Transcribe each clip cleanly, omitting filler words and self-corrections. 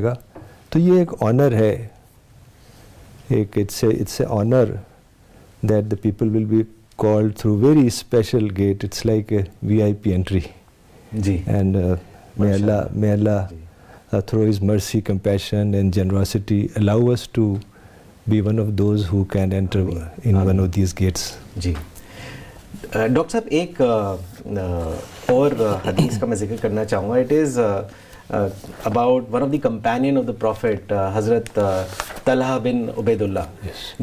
گا. تو یہ ایک آنر ہے, ایک it's a honour that the people will be called through very special gate. It's like a VIP entry. جی. And may Allah through His mercy, compassion and generosity allow us to be one of those who can enter in one of these gates. جی. Doctor صاحب ایک اور حدیث کا میں ذکر کرنا چاہوں گا. It is about one of the companion of the Prophet, Hazrat Talha bin Ubaidullah,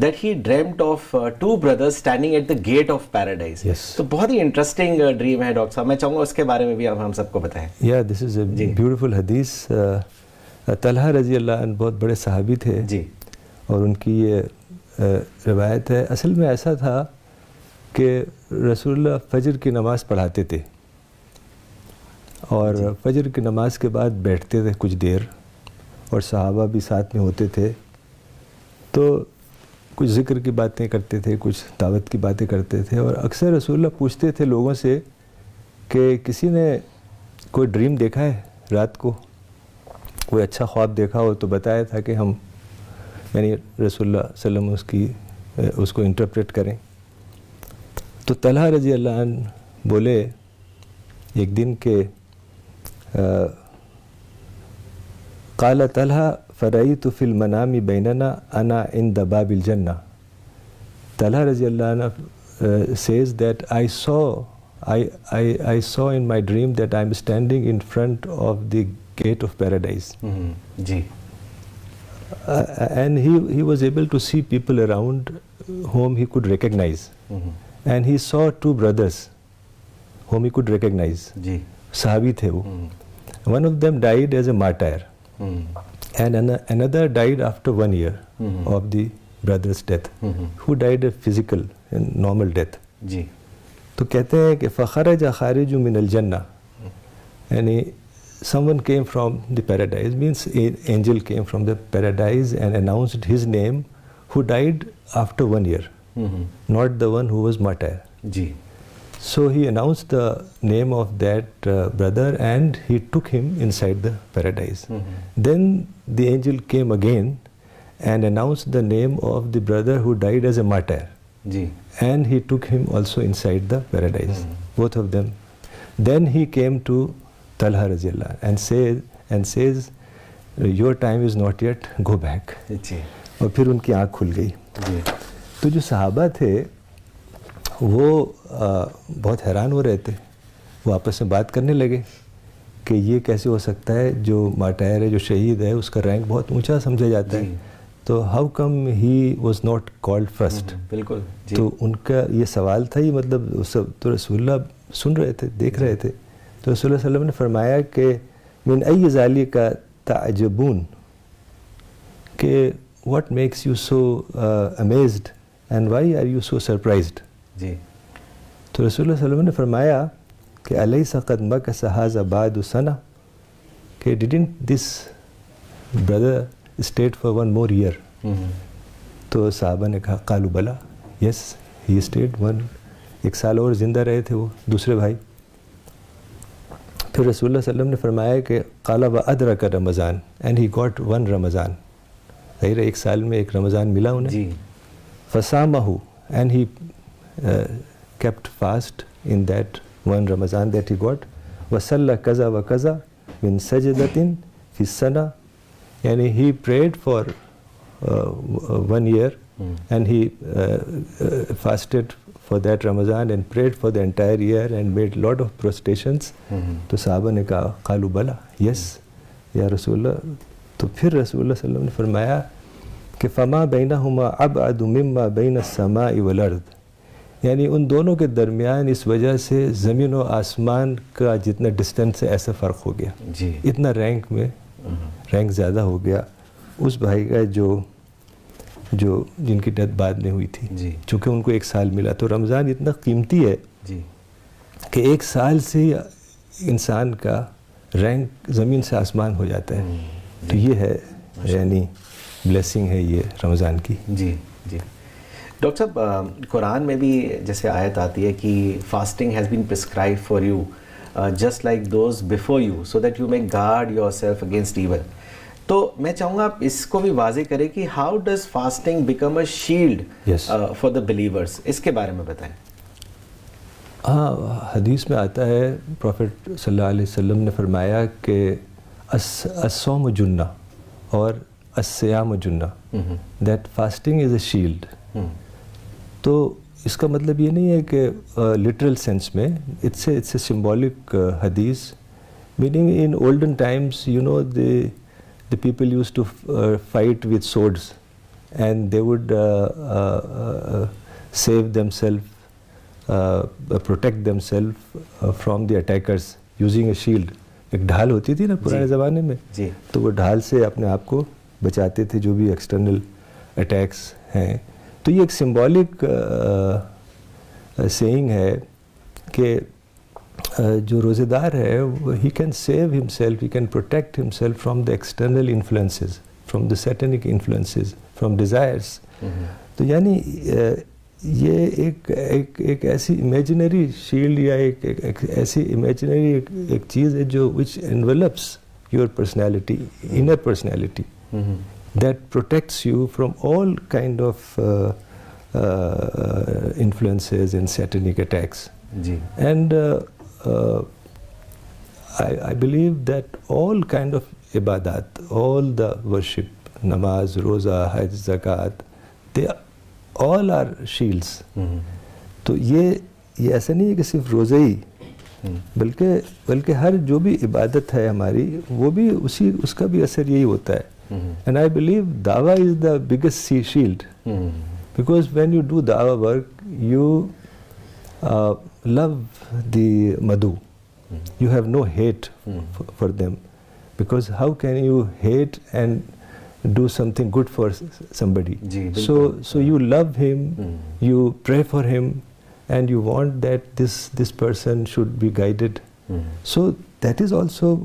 that he dreamt of two brothers standing at the gate of paradise. تو بہت ہی انٹرسٹنگ ڈریم ہے ڈاکٹر صاحب, میں چاہوں گا اس کے بارے میں بھی آپ ہم سب کو بتائیں. Yeah, this is a beautiful hadith. Talha رضی اللہ عنہ بہت بڑے صحابی تھے جی, اور ان کی یہ روایت ہے. اصل میں ایسا تھا کہ رسول اللہ فجر کی نماز پڑھاتے تھے اور فجر کی نماز کے بعد بیٹھتے تھے کچھ دیر, اور صحابہ بھی ساتھ میں ہوتے تھے. تو کچھ ذکر کی باتیں کرتے تھے, کچھ دعوت کی باتیں کرتے تھے, اور اکثر رسول اللہ پوچھتے تھے لوگوں سے کہ کسی نے کوئی ڈریم دیکھا ہے رات کو, کوئی اچھا خواب دیکھا ہو تو بتایا تھا کہ ہم یعنی رسول اللہ صلی اللہ علیہ وسلم اس کو انٹرپریٹ کریں. تو طلحہ رضی اللہ عنہ بولے ایک دن کہ قال طلحہ فرأیت فی المنام بیننا انا عند باب الجنہ. طلحہ رضی اللہ عنہ says that I saw in my dream that I am standing in front of the gate of paradise. G. And he was able to see people around whom he could recognize. And he saw two brothers whom he could recognize. جی. صحابی تھے وہ. One of them died as a martyr. And another died after 1 year of the brother's death, who died a physical and normal death. جی. تو کہتے ہیں کہ فخرج خارج من الجنہ, یعنی someone came from the paradise, means an angel came from the paradise and announced his name, who died after 1 year, not the one who was martyr. G. So he announced the name of that brother and he took him inside the paradise. Then the angel came again and announced the name of the brother who died as a martyr. G. And he took him also inside the paradise, both of them. Then he came to Talha Razi Allah and says, your time is not yet, go back. جی. اور پھر ان کی آنکھ کھل گئی. جی. تو جو صحابہ تھے وہ بہت حیران ہو رہے تھے. وہ آپس میں بات کرنے لگے کہ یہ کیسے ہو سکتا ہے, جو مارٹائر ہے, جو شہید ہے, اس کا رینک بہت اونچا سمجھا جاتا ہے, تو how come he was not called first. بالکل. تو ان کا یہ سوال تھا, یہ مطلب سب تو رسول اللہ سن رہے تھے, دیکھ رہے تھے. تو رسول اللہ صلی اللہ علیہ وسلم نے فرمایا کہ من ای ذالک تعجبون, کہ what makes you so amazed and why are you so surprised. جی. تو رسول اللہ صلی اللہ علیہ وسلم نے فرمایا کہ الیس قد مکث ھذا بعد سنہ, کہ didn't this brother stayed for 1 more year. تو صحابہ نے کہا قالوا بلا, yes he stayed 1 سال اور زندہ رہے تھے وہ دوسرے بھائی. پھر رسول اللہ صلی اللہ علیہ وسلم نے فرمایا کہ قال وادرک رمضان, and he got 1 رمضان, ظاہر ہے 1 سال میں 1 رمضان ملا انہیں. جی. فصامہ, and he kept fast in that 1 Ramadan that he got. وصلى كذا وكذا من سجدة في السنة, yani he prayed for 1 year and he fasted for that Ramadan and prayed for the entire year and made lot of prostrations. تو صحابہ نے کہا قالوا بلا, yes یا رسول اللہ. تو پھر رسول اللہ صلی اللہ علیہ وسلم نے فرمایا کہ فما بینہما ابعد مما بین السماء والارض, یعنی ان دونوں کے درمیان اس وجہ سے زمین و آسمان کا جتنا ڈسٹینس ہے ایسا فرق ہو گیا. جی. اتنا رینک میں رینک زیادہ ہو گیا اس بھائی کا جو جن کی ڈیتھ بعد میں ہوئی تھی. جی. چونکہ ان کو 1 سال ملا. تو رمضان اتنا قیمتی ہے جی کہ 1 سال سے انسان کا رینک زمین سے آسمان ہو جاتا ہے. تو یہ ہے یعنی بلیسنگ ہے یہ رمضان کی. جی. جی. ڈاکٹر صاحب قرآن میں بھی جیسے آیت آتی ہے کہ fasting has been prescribed for you just like those before you so that you may guard yourself against evil. تو میں چاہوں گا آپ اس کو بھی واضح کریں کہ how does fasting become a shield for the believers, اس کے بارے میں بتائیں. ہاں, حدیث میں آتا ہے پروفٹ صلی اللہ علیہ وسلم نے فرمایا کہ الصوم جنہ اور الصیام جنہ, that fasting is a shield. تو اس کا مطلب یہ نہیں ہے کہ لٹرل سینس میں, اٹس اے سمبولک حدیث, meaning in olden times you know the people used to fight with swords and they would save themselves, protect themselves from the attackers using a shield. ایک ڈھال ہوتی تھی نا پرانے زمانے میں, تو وہ ڈھال سے اپنے آپ کو بچاتے تھے جو بھی ایکسٹرنل اٹیکس ہیں. تو یہ ایک سمبولک سیئنگ ہے کہ جو روزے دار ہے he can save himself, he can protect himself from the external influences, from the satanic influences, from desires. تو یعنی یہ ایک ایسی امیجنری شیلڈ یا ایک ایسی امیجنری ایک چیز ہے جو which envelops your personality, inner personality, that protects you from all kind of influences and satanic attacks. And I believe that all kind of ibadat, all the worship, namaz, roza, hajj, zakat, they all are shields. تو یہ ایسا نہیں ہے کہ صرف روزہ ہی, بلکہ ہر جو بھی عبادت ہے ہماری وہ بھی اس کا بھی اثر یہی ہوتا ہے. And I believe dawah is the biggest shield, because when you do dawah work you love the madhu. You have no hate for them, because how can you hate and do something good for somebody? So you love him, you pray for him, and you want that this person should be guided. So that is also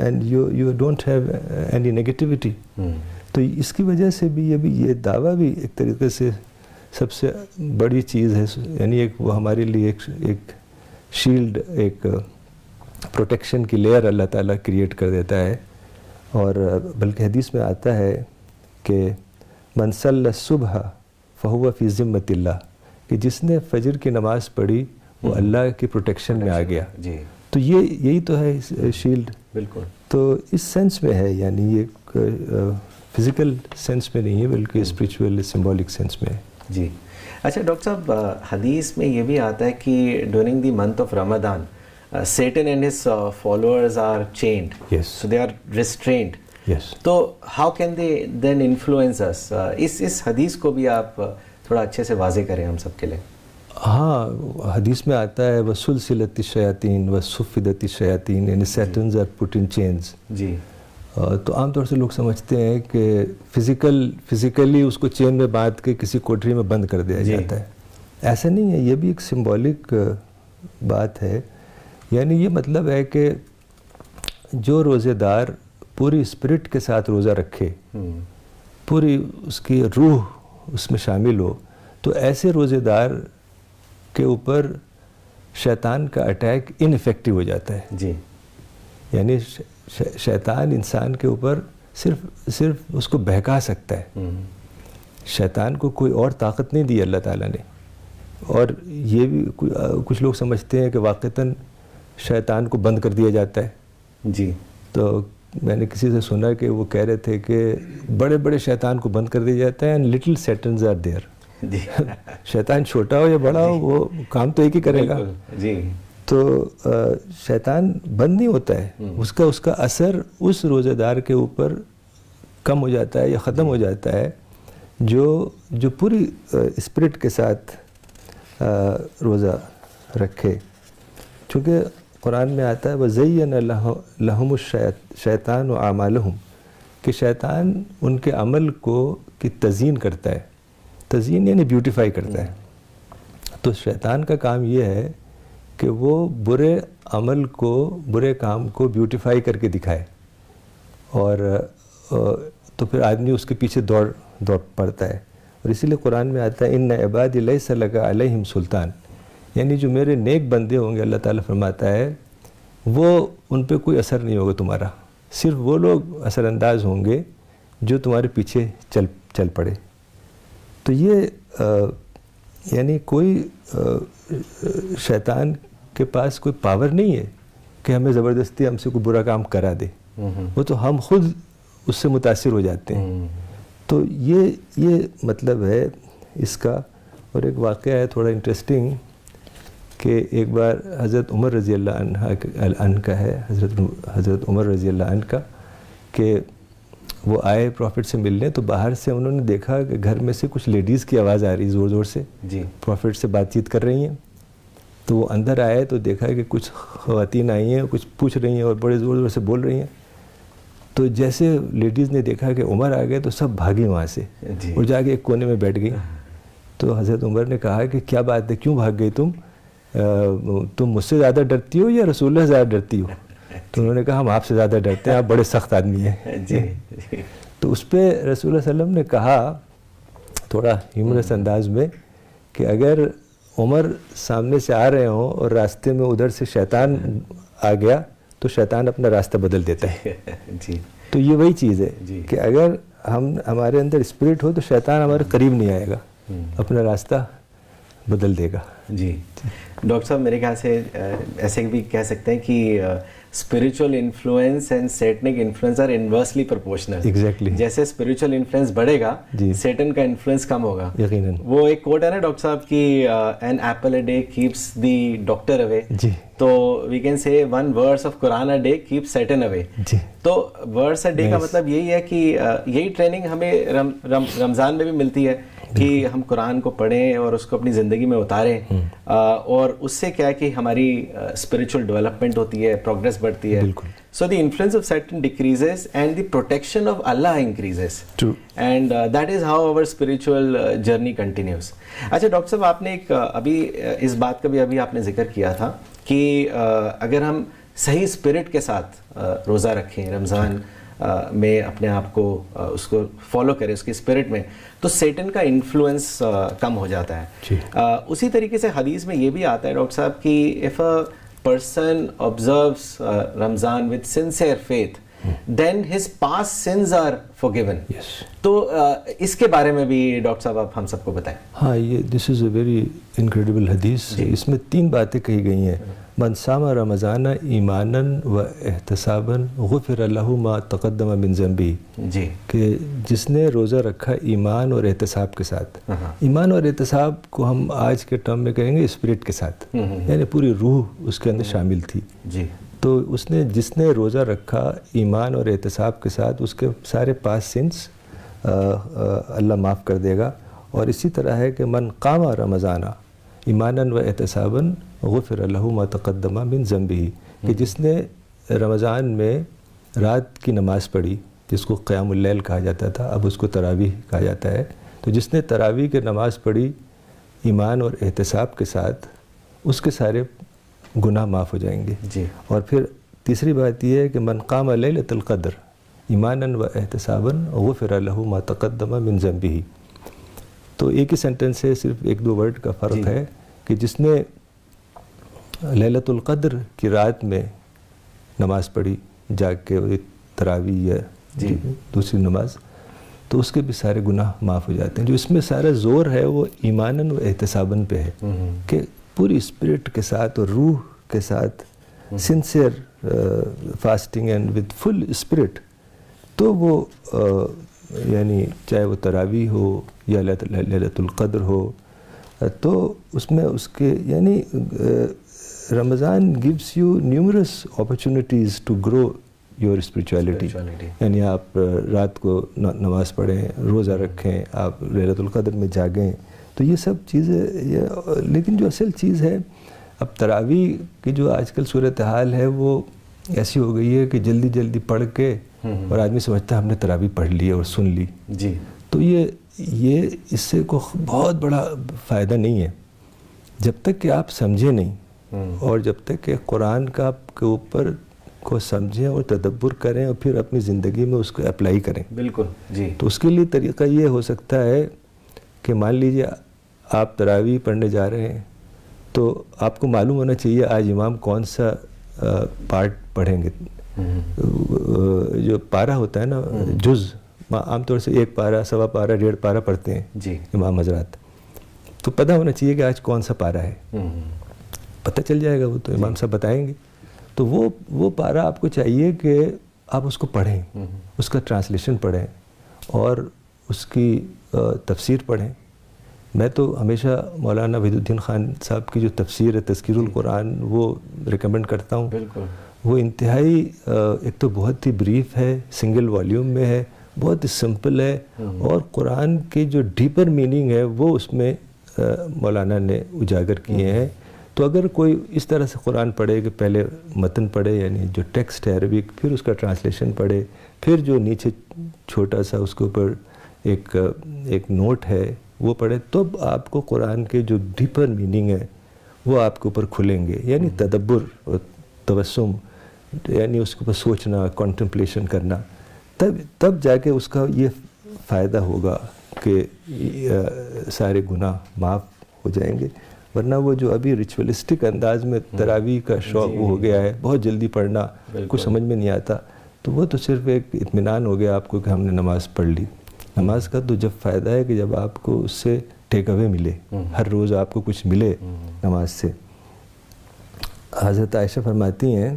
and you don't have any negativity. تو اس کی وجہ سے بھی یہ دعویٰ بھی ایک طریقے سے سب سے بڑی چیز ہے, یعنی ایک وہ ہمارے لیے ایک شیلڈ, ایک پروٹیکشن کی لیئر اللہ تعالیٰ کریٹ کر دیتا ہے. اور بلکہ حدیث میں آتا ہے کہ من صلی الصبح فہو فی ذمۃ اللہ, کہ جس نے فجر کی نماز پڑھی وہ اللہ کی پروٹیکشن میں آ گیا. تو یہی تو ہے شیلڈ. بالکل. تو اس سینس میں ہے, یعنی یہ فزیکل سینس میں نہیں ہے بلکہ اسپریچول سمبولک سینس میں ہے. جی اچھا ڈاکٹر صاحب, حدیث میں یہ بھی آتا ہے کہ during the month of Ramzan Satan and his followers are chained. Yes. So they are restrained. Yes. تو how can they then influence us? اس حدیث کو بھی آپ تھوڑا اچھے سے واضح کریں ہم سب کے لیے. ہاں, حدیث میں آتا ہے وَسُلْسِلَتِ الشَّيَاطِينَ وَصُفِّدَتِ الشَّيَاطِينَ, یعنی Satans are put in chains. جی. تو عام طور سے لوگ سمجھتے ہیں کہ فزیکلی اس کو چین میں باندھ کے کسی کوٹری میں بند کر دیا جاتا ہے. ایسا نہیں ہے, یہ بھی ایک سمبولک بات ہے. یعنی یہ مطلب ہے کہ جو روزے دار پوری اسپرٹ کے ساتھ روزہ رکھے, پوری اس کی روح اس میں شامل ہو, تو ایسے روزے دار کے اوپر شیطان کا اٹیک ان افیکٹو ہو جاتا ہے. جی. یعنی شیطان انسان کے اوپر صرف اس کو بہکا سکتا ہے. شیطان کو کوئی اور طاقت نہیں دی اللہ تعالیٰ نے. اور یہ بھی کچھ لوگ سمجھتے ہیں کہ واقعتاً شیطان کو بند کر دیا جاتا ہے. جی. تو میں نے کسی سے سنا کہ وہ کہہ رہے تھے کہ بڑے بڑے شیطان کو بند کر دیا جاتا ہے, اینڈ لٹل سیٹنز آر دیئر. شیطان چھوٹا ہو یا بڑا ہو وہ کام تو ایک ہی کرے گا. جی. تو شیطان بند نہیں ہوتا ہے, اس کا اثر اس روزے دار کے اوپر کم ہو جاتا ہے یا ختم ہو جاتا ہے جو پوری اسپرٹ کے ساتھ روزہ رکھے. چونکہ قرآن میں آتا ہے وَزَيَّنَ لَهُمُ الشَّيْطَانُ أَعْمَالَهُمْ, کہ شیطان ان کے عمل کی تزیین کرتا ہے. تزیین یعنی بیوٹیفائی کرتا ہے. تو شیطان کا کام یہ ہے کہ وہ برے عمل کو, برے کام کو بیوٹیفائی کر کے دکھائے, اور تو پھر آدمی اس کے پیچھے دوڑ پڑتا ہے. اور اسی لیے قرآن میں آتا ہے اِنَّ عِبَادِي لَيْسَ لَكَ عَلَيْهِمْ سُلطان, یعنی جو میرے نیک بندے ہوں گے اللہ تعالیٰ فرماتا ہے وہ ان پہ کوئی اثر نہیں ہوگا تمہارا. صرف وہ لوگ اثر انداز ہوں گے جو تمہارے پیچھے چل پڑے. تو یہ یعنی کوئی شیطان کے پاس کوئی پاور نہیں ہے کہ ہمیں زبردستی ہم سے کوئی برا کام کرا دے. وہ تو ہم خود اس سے متاثر ہو جاتے ہیں. تو یہ مطلب ہے اس کا. اور ایک واقعہ ہے تھوڑا انٹرسٹنگ کہ ایک بار حضرت عمر رضی اللہ عنہ کا ہے، حضرت عمر رضی اللہ عنہ کا، کہ وہ آئے پروفٹ سے ملنے. تو باہر سے انہوں نے دیکھا کہ گھر میں سے کچھ لیڈیز کی آواز آ رہی زور زور سے، جی پروفٹ سے بات چیت کر رہی ہیں. تو وہ اندر آئے تو دیکھا کہ کچھ خواتین آئی ہیں، کچھ پوچھ رہی ہیں اور بڑے زور زور سے بول رہی ہیں. تو جیسے لیڈیز نے دیکھا کہ عمر آ گئے تو سب بھاگی وہاں سے اور جا کے ایک کونے میں بیٹھ گئی. تو حضرت عمر نے کہا کہ کیا بات ہے، کیوں بھاگ گئی تم مجھ سے زیادہ ڈرتی ہو یا رسول اللہ سے زیادہ ڈرتی ہو؟ تو انہوں نے کہا ہم آپ سے زیادہ ڈرتے ہیں، آپ بڑے سخت آدمی ہیں. تو اس پہ رسول اللہ صلی اللہ علیہ وسلم نے کہا تھوڑا ہیومرس انداز میں کہ اگر عمر سامنے سے آ رہے ہوں اور راستے میں ادھر سے شیطان آ گیا تو شیطان اپنا راستہ بدل دیتا ہے. تو یہ وہی چیز ہے کہ اگر ہمارے اندر اسپرٹ ہو تو شیطان ہمارے قریب نہیں آئے گا، اپنا راستہ بدل دے گا. جی ڈاکٹر صاحب میرے خیال سے ایسے بھی کہہ سکتے ہیں کہ spiritual influence and satanic influence our inversely proportional. Exactly جیسے اسپریچول انفلوئنس بڑھے گا سیٹن کا انفلوئنس کم ہوگا. یقیناً وہ ایک کوٹ ہے نا ڈاکٹر صاحب کی an apple a day keeps the doctor away. جی تو we can say one verse of Quran a day keep satan away. جی تو ورس اے ڈے کا مطلب یہی ہے کہ یہی ٹریننگ ہمیں رمضان میں بھی ملتی ہے کہ ہم قرآن کو پڑھیں اور اس کو اپنی زندگی میں اتاریں. اور اس سے کیا ہے کہ ہماری اسپریچول ڈیولپمنٹ ہوتی ہے، پروگریس بڑھتی ہے. So the influence of Satan decreases and the protection of Allah increases. True. And that is how our spiritual journey continues. اچھا ڈاکٹر صاحب آپ نے ایک ابھی اس بات کا بھی ابھی آپ نے ذکر کیا تھا کہ اگر ہم صحیح اسپرٹ کے ساتھ روزہ رکھیں رمضان میں، اپنے آپ کو اس کو فالو کریں اس کی اسپرٹ میں، تو سیٹن کا انفلوئنس کم ہو جاتا ہے. اسی طریقے سے حدیث میں یہ بھی آتا ہے ڈاکٹر صاحب کہ if a person observes Ramzan with sincere faith, then his past sins are forgiven. Yes. تو اس کے بارے میں بھی ڈاکٹر صاحب آپ ہم سب کو بتائیں. ہاں یہ دس از اے ویری انکریڈیبل حدیث. اس میں 3 باتیں کہی گئی ہیں. من صام رمضان ایمانا و احتسابا غفر له ما تقدم من ذنبه. جی کہ جس نے روزہ رکھا ایمان اور احتساب کے ساتھ. ایمان اور احتساب کو ہم آج کے ٹرم میں کہیں گے اسپرٹ کے ساتھ، یعنی پوری روح اس کے اندر شامل تھی. جی تو جس نے روزہ رکھا ایمان اور احتساب کے ساتھ، اس کے سارے پاس سنس اللہ معاف کر دے گا. اور اسی طرح ہے کہ من قام رمضان ایمانا و احتسابا غفر له ما تقدم من ذنبه، کہ جس نے رمضان میں رات کی نماز پڑھی جس کو قیام اللیل کہا جاتا تھا، اب اس کو تراویح کہا جاتا ہے. تو جس نے تراویح کی نماز پڑھی ایمان اور احتساب کے ساتھ، اس کے سارے گناہ معاف ہو جائیں گے. جی اور پھر تیسری بات یہ ہے کہ من قام لیلۃ القدر ایمانا و احتسابا غفر له ما تقدم من ذنبه. تو ایک ہی سینٹنس ہے، صرف 1-2 ورڈ کا فرق ہے کہ جس نے لیلۃ القدر کی رات میں نماز پڑھی جاگ کے، تراویح یا دوسری نماز، تو اس کے بھی سارے گناہ معاف ہو جاتے ہیں. جو اس میں سارا زور ہے وہ ایماناً و احتساباً پہ ہے کہ پوری اسپرٹ کے ساتھ اور روح کے ساتھ sincere fasting and with full spirit, تو وہ یعنی چاہے وہ تراویح ہو یا لیلۃ القدر ہو، تو اس میں اس کے یعنی رمضان gives you numerous opportunities to grow your spirituality. یعنی آپ رات کو نماز پڑھیں، روزہ رکھیں، آپ لیلۃ القدر میں جاگیں، تو یہ سب چیزیں. لیکن جو اصل چیز ہے، اب تراویح کی جو آج کل صورتحال ہے وہ ایسی ہو گئی ہے کہ جلدی جلدی پڑھ کے اور آدمی سمجھتا ہے ہم نے تراویح پڑھ لی اور سن لی. جی تو یہ اس سے کوئی بہت بڑا فائدہ نہیں ہے جب تک کہ آپ سمجھیں نہیں، اور جب تک کہ قرآن کا آپ کے اوپر کو سمجھیں اور تدبر کریں اور پھر اپنی زندگی میں اس کو اپلائی کریں. بالکل جی. تو اس کے لیے طریقہ یہ ہو سکتا ہے کہ مان لیجیے آپ تراویح پڑھنے جا رہے ہیں، تو آپ کو معلوم ہونا چاہیے آج امام کون سا پارٹ پڑھیں گے. جو پارہ ہوتا ہے نا جز، عام طور سے 1 پارہ، 1.25 پارہ، 1.5 پارہ پڑھتے ہیں جی امام حضرات، تو پتہ ہونا چاہیے کہ آج کون سا پارہ ہے، پتہ چل جائے گا، وہ تو امام صاحب بتائیں گے. تو وہ پارہ آپ کو چاہیے کہ آپ اس کو پڑھیں، اس کا ٹرانسلیشن پڑھیں اور اس کی تفسیر پڑھیں. میں تو ہمیشہ مولانا وحید الدین خان صاحب کی جو تفسیر ہے تذکیر القرآن وہ ریکمینڈ کرتا ہوں. بالکل. وہ انتہائی ایک تو بہت ہی بریف ہے، سنگل والیوم میں ہے، بہت ہی سمپل ہے، اور قرآن کے جو ڈیپر میننگ ہے وہ اس میں مولانا نے اجاگر کیے ہیں. تو اگر کوئی اس طرح سے قرآن پڑھے کہ پہلے متن پڑھے، یعنی جو ٹیکسٹ ہے عربک، پھر اس کا ٹرانسلیشن پڑھے، پھر جو نیچے چھوٹا سا اس کے اوپر ایک نوٹ ہے وہ پڑھے، تو آپ کو قرآن کے جو ڈیپر میننگ ہے وہ آپ کے اوپر کھلیں گے. یعنی تدبر اور توسم، یعنی اس کے اوپر سوچنا، کنٹمپلیشن کرنا، تب جا کے اس کا یہ فائدہ ہوگا کہ سارے گناہ معاف ہو جائیں گے. ورنہ وہ جو ابھی ریچولسٹک انداز میں تراویح کا شوق ہو گیا ہے، بہت جلدی پڑھنا، کچھ سمجھ میں نہیں آتا، تو وہ تو صرف ایک اطمینان ہو گیا آپ کو کہ ہم نے نماز پڑھ لی. نماز کا تو جب فائدہ ہے کہ جب آپ کو اس سے ٹیک اوے ملے، ہر روز آپ کو کچھ ملے نماز سے. حضرت عائشہ فرماتی ہیں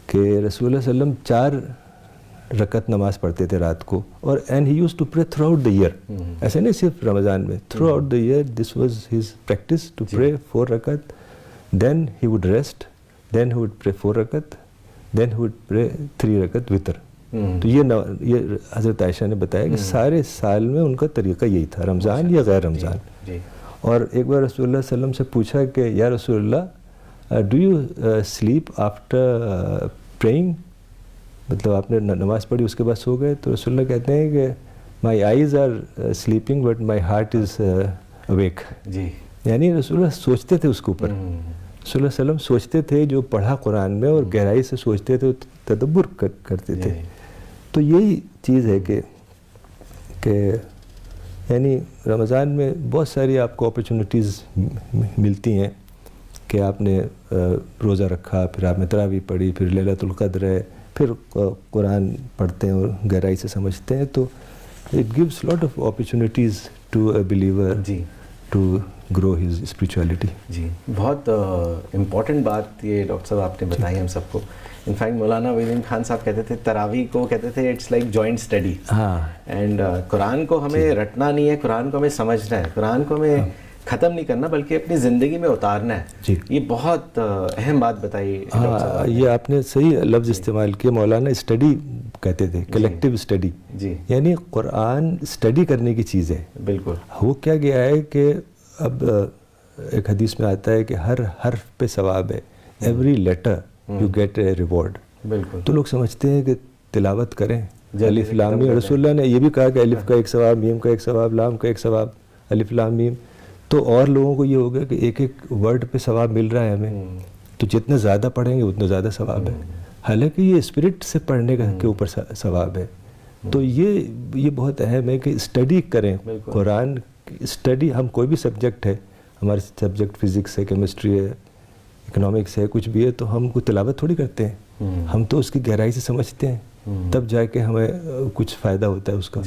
کہ رسول اللہ صلی اللہ علیہ وسلم 4 رکعت نماز پڑھتے تھے رات کو، اور and he used to pray throughout the year. ایسے نہیں صرف رمضان میں، throughout the year this was his practice to pray 4 رکعت، then he would rest, then he would pray 4 رکعت، دین ہی وڈ پرے 3 رکعت وتر. تو یہ حضرت عائشہ نے بتایا کہ سارے سال میں ان کا طریقہ یہی تھا، رمضان یا غیر رمضان. اور ایک بار رسول اللہ صلی اللہ علیہ وسلم سے پوچھا کہ یا رسول اللہ do you sleep after praying, مطلب آپ نے نماز پڑھی اس کے بعد سو گئے؟ تو رسول اللہ کہتے ہیں کہ my eyes are sleeping but my heart is awake. یعنی رسول اللہ سوچتے تھے اس کے اوپر، رسول اللہ علیہ وسلم سوچتے تھے، جو پڑھا قرآن میں اور گہرائی سے سوچتے تھے، تدبر کرتے تھے. تو یہی چیز ہے کہ یعنی رمضان میں بہت ساری آپ کو اپرچونیٹیز ملتی ہیں کہ آپ نے روزہ رکھا، پھر آپ نے تراویح پڑھی، پھر لیلۃ القدر ہے، پھر قرآن پڑھتے ہیں اور گہرائی سے سمجھتے ہیں. تو it gives lot of opportunities to a believer to grow his spirituality. جی بہت امپورٹنٹ بات یہ ڈاکٹر صاحب آپ نے بتائی ہم سب کو. انفیکٹ مولانا وحید الدین خان صاحب کہتے تھے تراویح کو کہتے تھے it's like joint study. And Quran کو ہمیں رٹنا نہیں ہے، قرآن کو ہمیں سمجھنا ہے، قرآن کو ہمیں ختم نہیں کرنا بلکہ اپنی زندگی میں اتارنا ہے. یہ بہت اہم بات بتائی. یہ آپ نے صحیح لفظ استعمال کیا. مولانا اسٹڈی کہتے تھے، کلیکٹیو اسٹڈی. یعنی قرآن اسٹڈی کرنے کی چیز ہے. بالکل. ہو کیا گیا ہے کہ اب ایک حدیث میں آتا ہے کہ ہر حرف پہ ثواب ہے، every letter you get a reward. بالکل. تو لوگ سمجھتے ہیں کہ تلاوت کریں الف لام میم. رسول اللہ نے یہ بھی کہا کہ الف کا 1 ثواب، میم کا 1 ثواب، لام کا 1 ثواب، الف لام میم. تو اور لوگوں کو یہ ہوگا کہ ایک ورڈ پہ ثواب مل رہا ہے ہمیں، تو جتنے زیادہ پڑھیں گے اتنا زیادہ ثواب ہے. حالانکہ یہ اسپرٹ سے پڑھنے کے اوپر ثواب ہے. تو یہ بہت اہم ہے کہ اسٹڈی کریں قرآن. اسٹڈی ہم کوئی بھی سبجیکٹ ہے، ہمارے سبجیکٹ فزکس ہے، کیمسٹری ہے، اکنامکس ہے، کچھ بھی ہے، تو ہم کو تلاوت تھوڑی کرتے ہیں، ہم تو اس کی گہرائی سے سمجھتے ہیں، تب جا کے ہمیں کچھ فائدہ ہوتا ہے اس کا.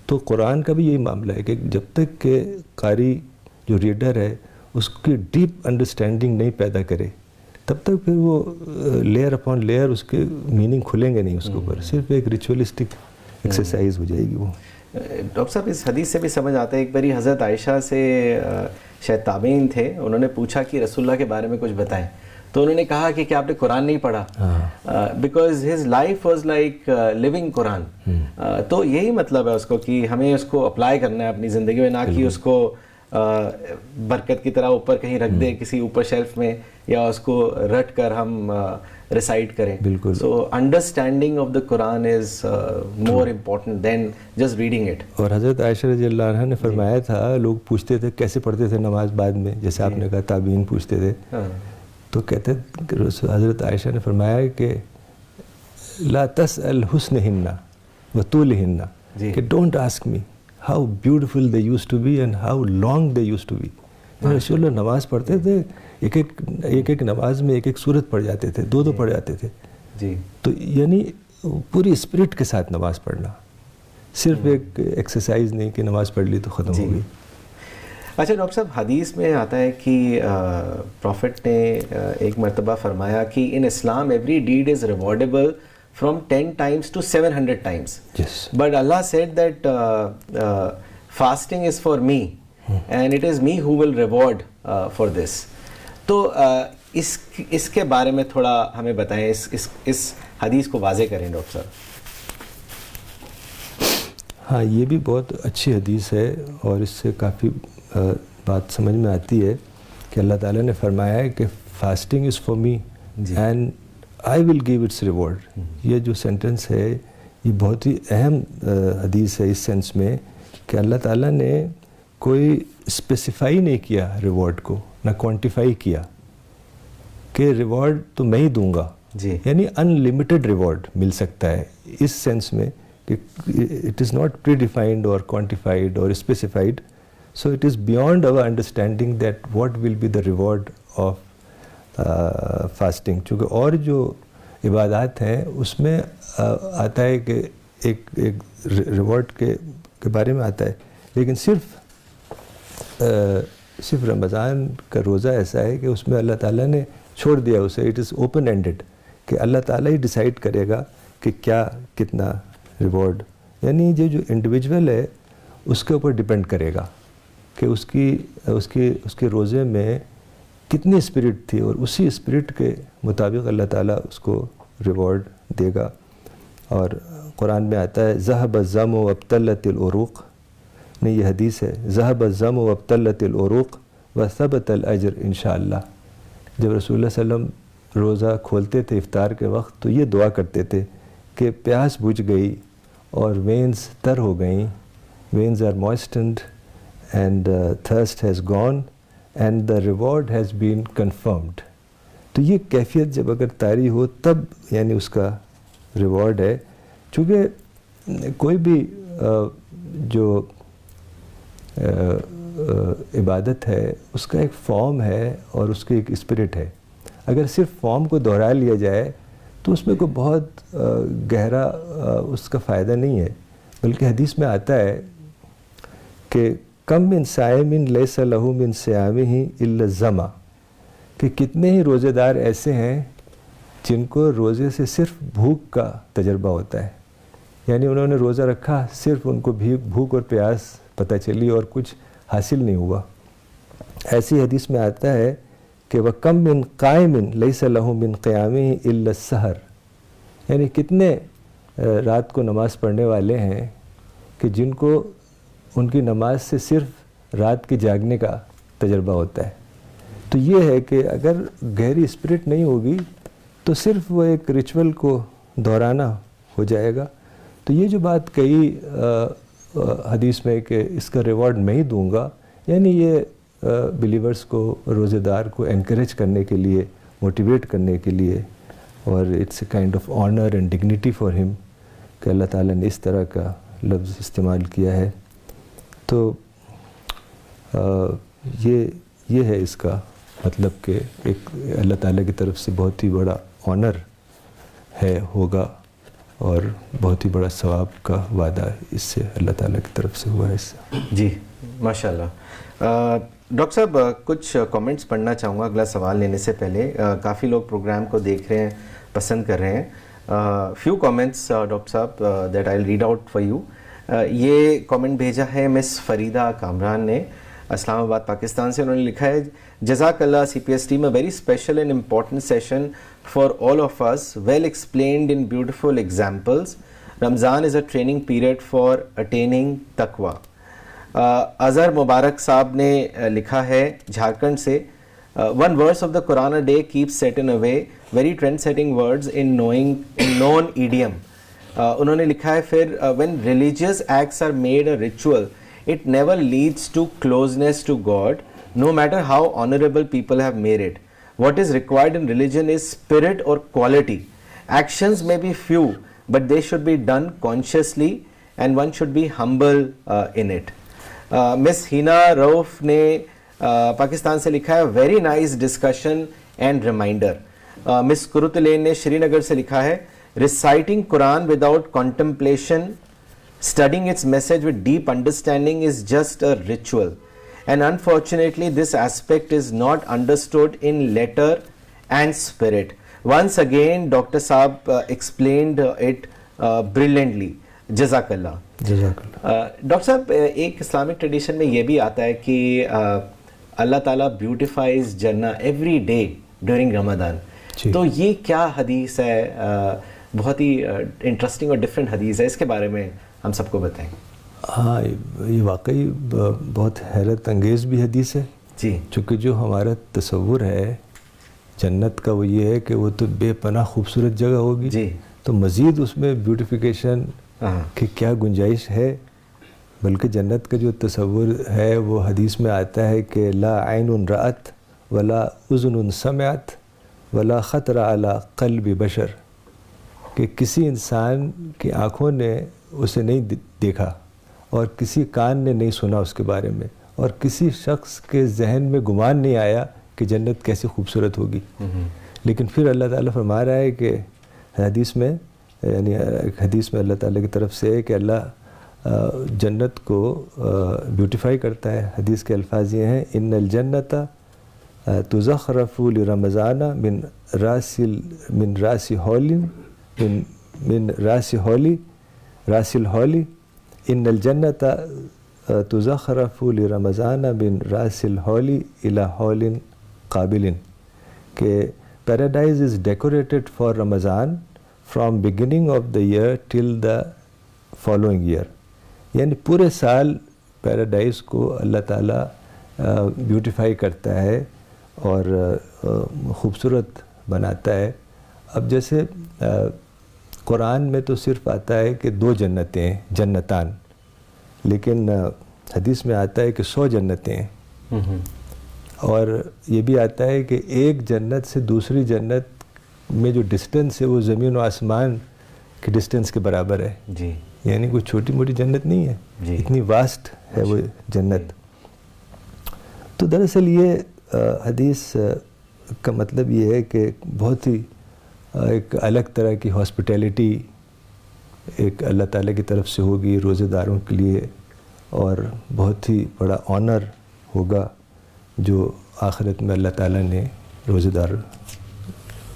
تو قرآن کا بھی یہی معاملہ ہے کہ جب تک کہ قاری جو ریڈر ہے اس کی ڈیپ انڈرسٹینڈنگ نہیں پیدا کرے، تب تک پھر وہ لیئر اپون لیئر اس کے میننگ کھلیں گے نہیں اس کے اوپر. صرف ایک ریچولسٹک ایکسرسائز ہو جائے گی وہ. ڈاکٹر صاحب اس حدیث سے بھی سمجھ آتا ہے، ایک باری حضرت عائشہ سے شاید تابعین تھے، انہوں نے پوچھا کہ رسول اللہ کے بارے میں کچھ بتائیں، تو انہوں نے کہا کہ کیا آپ نے قرآن نہیں پڑھا؟ Because his life was like living Quran. تو یہی مطلب ہے اس کو کہ ہمیں اس کو اپلائی کرنا ہے اپنی زندگی میں، نہ کہ اس کو برکت کی طرح اوپر کہیں رکھ دے کسی اوپر شیلف میں، یا اس کو رٹ کر ہم ریسائٹ کریں. بالکل. So understanding of the Quran is more important than just reading it. اور حضرت عائشہ رضی اللہ عنہا نے فرمایا تھا، لوگ پوچھتے تھے کیسے پڑھتے تھے نماز بعد میں، جیسے آپ نے کہا تابعین پوچھتے تھے، تو کہتے حضرت عائشہ نے فرمایا کہ لا تسأل حسنہن وطولہن، کہ don't ask me how beautiful they used to be and how long they used to be. رسول اللہ نماز پڑھتے تھے، ایک ایک نماز میں ایک سورت پڑھ جاتے تھے، 2 پڑھ جاتے تھے. جی. تو یعنی پوری اسپرٹ کے ساتھ نماز پڑھنا, صرف ایک ایکسرسائز نہیں کہ نماز پڑھ لی تو ختم ہو گئی. اچھا ڈاکٹر صاحب, حدیث میں آتا ہے کہ پروفٹ نے ایک مرتبہ فرمایا کہ in Islam every deed is rewardable from 10 times to 700 times. Yes. But Allah said that fasting is for me and it is me who will reward for this. تو اس کے بارے میں تھوڑا ہمیں بتائیں, اس حدیث کو واضح کریں ڈاکٹر صاحب. ہاں, یہ بھی بہت اچھی حدیث ہے اور اس سے کافی بات سمجھ میں آتی ہے کہ اللہ تعالیٰ نے فرمایا ہے کہ fasting is for me and I will give its reward. یہ جو سینٹنس ہے یہ بہت ہی اہم حدیث ہے اس سینس میں کہ اللہ تعالیٰ نے کوئی اسپیسیفائی نہیں کیا ریوارڈ کو, نہ کوانٹیفائی کیا کہ ریوارڈ تو میں ہی دوں گا. جی, یعنی ان لمیٹڈ ریوارڈ مل سکتا ہے اس سینس میں کہ it is not predefined اور کوانٹیفائڈ اور specified. So it is beyond our understanding that what will be the reward of fasting. چونکہ اور جو عبادات ہیں اس میں آتا ہے کہ ایک ریوارڈ کے بارے میں آتا ہے, لیکن صرف رمضان کا روزہ ایسا ہے کہ اس میں اللہ تعالیٰ نے چھوڑ دیا اسے, اٹ از اوپن اینڈڈ, کہ اللہ تعالیٰ ہی ڈیسائیڈ کرے گا کہ کیا کتنا ریوارڈ. یعنی جو انڈیویجول ہے اس کے اوپر ڈپینڈ کرے گا کہ اس کے روزے میں کتنی اسپرٹ تھی, اور اسی اسپرٹ کے مطابق اللہ تعالیٰ اس کو ریوارڈ دے گا. اور قرآن میں آتا ہے ذہب الظم وابتلت العروق, نہیں یہ حدیث ہے, ذہب الظم وابتلت العروق وثبت الاجر انشاءاللہ. جب رسول اللہ صلی اللہ علیہ وسلم روزہ کھولتے تھے افطار کے وقت تو یہ دعا کرتے تھے کہ پیاس بجھ گئی اور وینز تر ہو گئیں, veins are moistened and thirst has gone and the reward has been confirmed. تو یہ کیفیت جب اگر طاری ہو تب یعنی اس کا ریوارڈ ہے. چونکہ کوئی بھی جو عبادت ہے اس کا ایک فارم ہے اور اس کی ایک اسپرٹ ہے. اگر صرف فارم کو دہرا لیا جائے تو اس میں کوئی بہت گہرا اس کا فائدہ نہیں ہے. بلکہ حدیث میں آتا ہے کہ کم من صائم لیس لہ من صیامہ الا الظما, کہ کتنے ہی روزے دار ایسے ہیں جن کو روزے سے صرف بھوک کا تجربہ ہوتا ہے. یعنی انہوں نے روزہ رکھا, صرف ان کو بھوک اور پیاس پتہ چلی اور کچھ حاصل نہیں ہوا. ایسی حدیث میں آتا ہے کہ وَكَمْ مِنْ قَائِمٍ لَيْسَ لَهُ مِنْ قِيَامِهِ إِلَّا السَّحَرِ, یعنی کتنے رات کو نماز پڑھنے والے ہیں کہ جن کو ان کی نماز سے صرف رات کے جاگنے کا تجربہ ہوتا ہے. تو یہ ہے کہ اگر گہری اسپرٹ نہیں ہوگی تو صرف وہ ایک ریچول کو دہرانا ہو جائے گا. تو یہ جو بات کہی حدیث میں کہ اس کا ریوارڈ میں ہی دوں گا, یعنی یہ بلیورز کو, روزے دار کو انکریج کرنے کے لیے, موٹیویٹ کرنے کے لیے, اور it's a kind of honour and dignity for him کہ اللہ تعالیٰ نے اس طرح کا لفظ استعمال کیا ہے. تو یہ ہے اس کا مطلب کہ ایک اللہ تعالیٰ کی طرف سے بہت ہی بڑا آنر ہے ہوگا اور بہت ہی بڑا ثواب کا وعدہ اس سے اللہ تعالیٰ کی طرف سے ہوا ہے اس سے. جی ماشاء اللہ. ڈاکٹر صاحب کچھ کامنٹس پڑھنا چاہوں گا اگلا سوال لینے سے پہلے. کافی لوگ پروگرام کو دیکھ رہے ہیں, پسند کر رہے ہیں. فیو کامنٹس ڈاکٹر صاحب that I will read out for you. یہ کامنٹ بھیجا ہے مس فریدہ کامران نے اسلام آباد پاکستان سے. انہوں نے لکھا ہے جزاک اللہ C P S team, a very special and important session for all of us, well explained in beautiful examples. Ramzan is a training period for attaining taqwa. Azhar Mubarak Sahab نے لکھا ہے جھارکھنڈ سے, one verse of the Quran a day keep satan away very trend setting words in known idiom. انہوں نے لکھا ہے پھر when religious acts are made a ritual, it never leads to closeness to God, no matter how honorable people have made it. What is required in religion is spirit or quality. Actions may be few, but they should be done consciously and one should be humble in it. Miss Hina Rauf نے پاکستان سے لکھا ہے very nice discussion and reminder. Miss کرتلین نے شری نگر سے لکھا ہے, reciting Quran without contemplation, studying its message with deep understanding is just a ritual, and unfortunately this aspect is not understood in letter and spirit. Once again Dr. Saab explained it brilliantly. جزاک doctor صاحب, ایک Islamic tradition میں یہ بھی آتا ہے کہ اللہ تعالیٰ بیوٹیفائز جنہ ایوری ڈے ڈیورنگ رمضان. تو یہ کیا حدیث ہے؟ بہت ہی انٹرسٹنگ اور ڈفرینٹ حدیث ہے, اس کے بارے میں ہم سب کو بتائیں. ہاں, یہ واقعی بہت حیرت انگیز بھی حدیث ہے جی, چونکہ جو ہمارا تصور ہے جنت کا وہ یہ ہے کہ وہ تو بے پناہ خوبصورت جگہ ہوگی جی, تو مزید اس میں بیوٹیفیکیشن کہ کیا گنجائش ہے. بلکہ جنت کا جو تصور ہے وہ حدیث میں آتا ہے کہ لا عین رأت ولا اذن سمعت ولا خطر علی قلب بشر, کہ کسی انسان کی آنکھوں نے اسے نہیں دیکھا اور کسی کان نے نہیں سنا اس کے بارے میں, اور کسی شخص کے ذہن میں گمان نہیں آیا کہ جنت کیسی خوبصورت ہوگی. لیکن پھر اللہ تعالیٰ فرما رہا ہے کہ حدیث میں, یعنی ایک حدیث میں اللہ تعالیٰ کی طرف سے ہے کہ اللہ جنت کو بیوٹیفائی کرتا ہے. حدیث کے الفاظ یہ ہیں, ان الجنت تزخرف لرمضان من راس الحولی ان الجنت تزخرف لرمضان من راس الحولی الی حول قابل, کہ paradise is decorated for Ramadan from beginning of the year till the following year. یعنی پورے سال پیراڈائز کو اللہ تعالیٰ بیوٹیفائی کرتا ہے اور خوبصورت بناتا ہے. اب جیسے قرآن میں تو صرف آتا ہے کہ 2 جنتیں ہیں, جنتان, لیکن حدیث میں آتا ہے کہ 100 جنتیں ہیں. اور یہ بھی آتا ہے کہ ایک جنت سے دوسری جنت میں جو ڈسٹنس ہے وہ زمین و آسمان کے ڈسٹنس کے برابر ہے جی, یعنی کوئی چھوٹی موٹی جنت نہیں ہے جی, اتنی واسٹ ہے وہ جنت. تو دراصل یہ حدیث کا مطلب یہ ہے کہ بہت ہی ایک الگ طرح کی ہاسپٹیلٹی ایک اللہ تعالیٰ کی طرف سے ہوگی روزہ داروں کے لیے, اور بہت ہی بڑا آنر ہوگا جو آخرت میں اللہ تعالیٰ نے روزہ دار